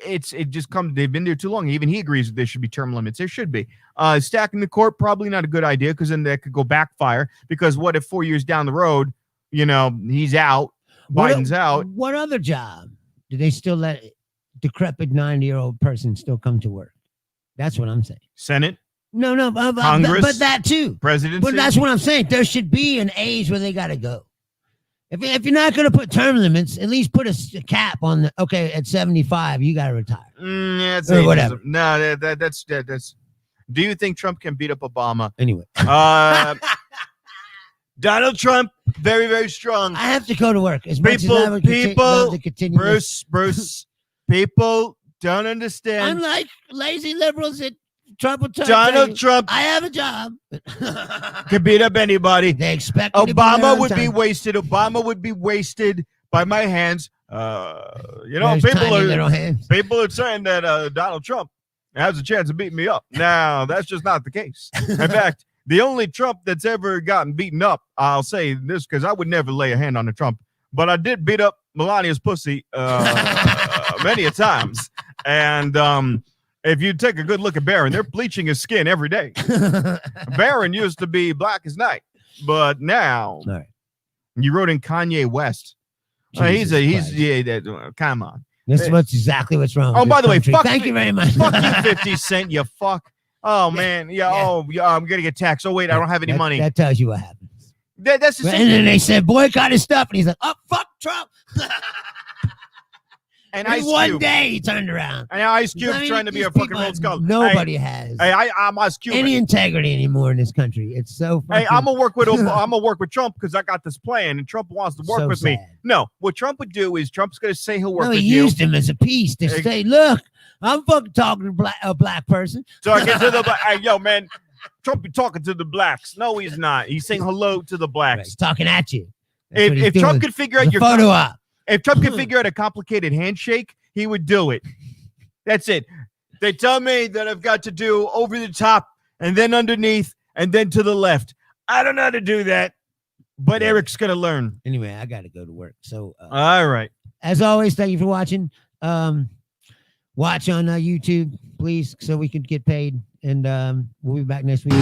it just comes. They've been there too long. Even he agrees that there should be term limits. There should be. Stacking the court, probably not a good idea because then that could go backfire. Because what if 4 years down the road, he's out, Biden's out? What other job do they still let decrepit 90-year-old person still come to work? That's what I'm saying. Senate. No, Congress, but that too. Presidency. But that's what I'm saying. There should be an age where they got to go. If you're not going to put term limits, at least put a cap on at 75, you got to retire. Yeah, or whatever. No, that's. Do you think Trump can beat up Obama? Anyway. Donald Trump, very, very strong. I have to go to work. As much as I would love to continue Bruce, people don't understand. Unlike lazy liberals that Trump will Donald Trump. I have a job. Could beat up anybody. They expect Obama would be wasted. Obama would be wasted by my hands. People are saying that Donald Trump has a chance of beating me up. Now, that's just not the case. In fact, the only Trump that's ever gotten beaten up, I'll say this because I would never lay a hand on a Trump, but I did beat up Melania's pussy many a times. And if you take a good look at Barron, they're bleaching his skin every day. Barron used to be black as night, but now you wrote in Kanye West. He's come on. This is exactly what's wrong. Oh, by the way, thank you very much. Fuck you, 50 Cent, you fuck. Oh man, yeah. Oh, yeah, I'm gonna get taxed. Oh wait, I don't have any money. That tells you what happens. That's the same. And then they said boycott his stuff, and he's like, "Oh fuck Trump." And one day he turned around. And Ice Cube's trying to be a fucking old skull. Nobody has I'm Ice Cube. Any integrity anymore in this country. It's so fucking... Hey, I'm gonna work with Trump because I got this plan, and Trump wants to work with me. No, what Trump would do is Trump's gonna say he'll work with you. He used him as a piece to say, "Look, I'm fucking talking to a black person." So I get to the hey, yo, man, Trump be talking to the blacks. No, he's not. He's saying hello to the blacks. Right, he's talking at you. If Trump could figure out your photo op. If Trump could figure out a complicated handshake, he would do it. That's it. They tell me that I've got to do over the top and then underneath and then to the left. I don't know how to do that, but Eric's going to learn. Anyway, I got to go to work. So, all right. As always, thank you for watching. Watch on YouTube, please, so we can get paid. And we'll be back next week.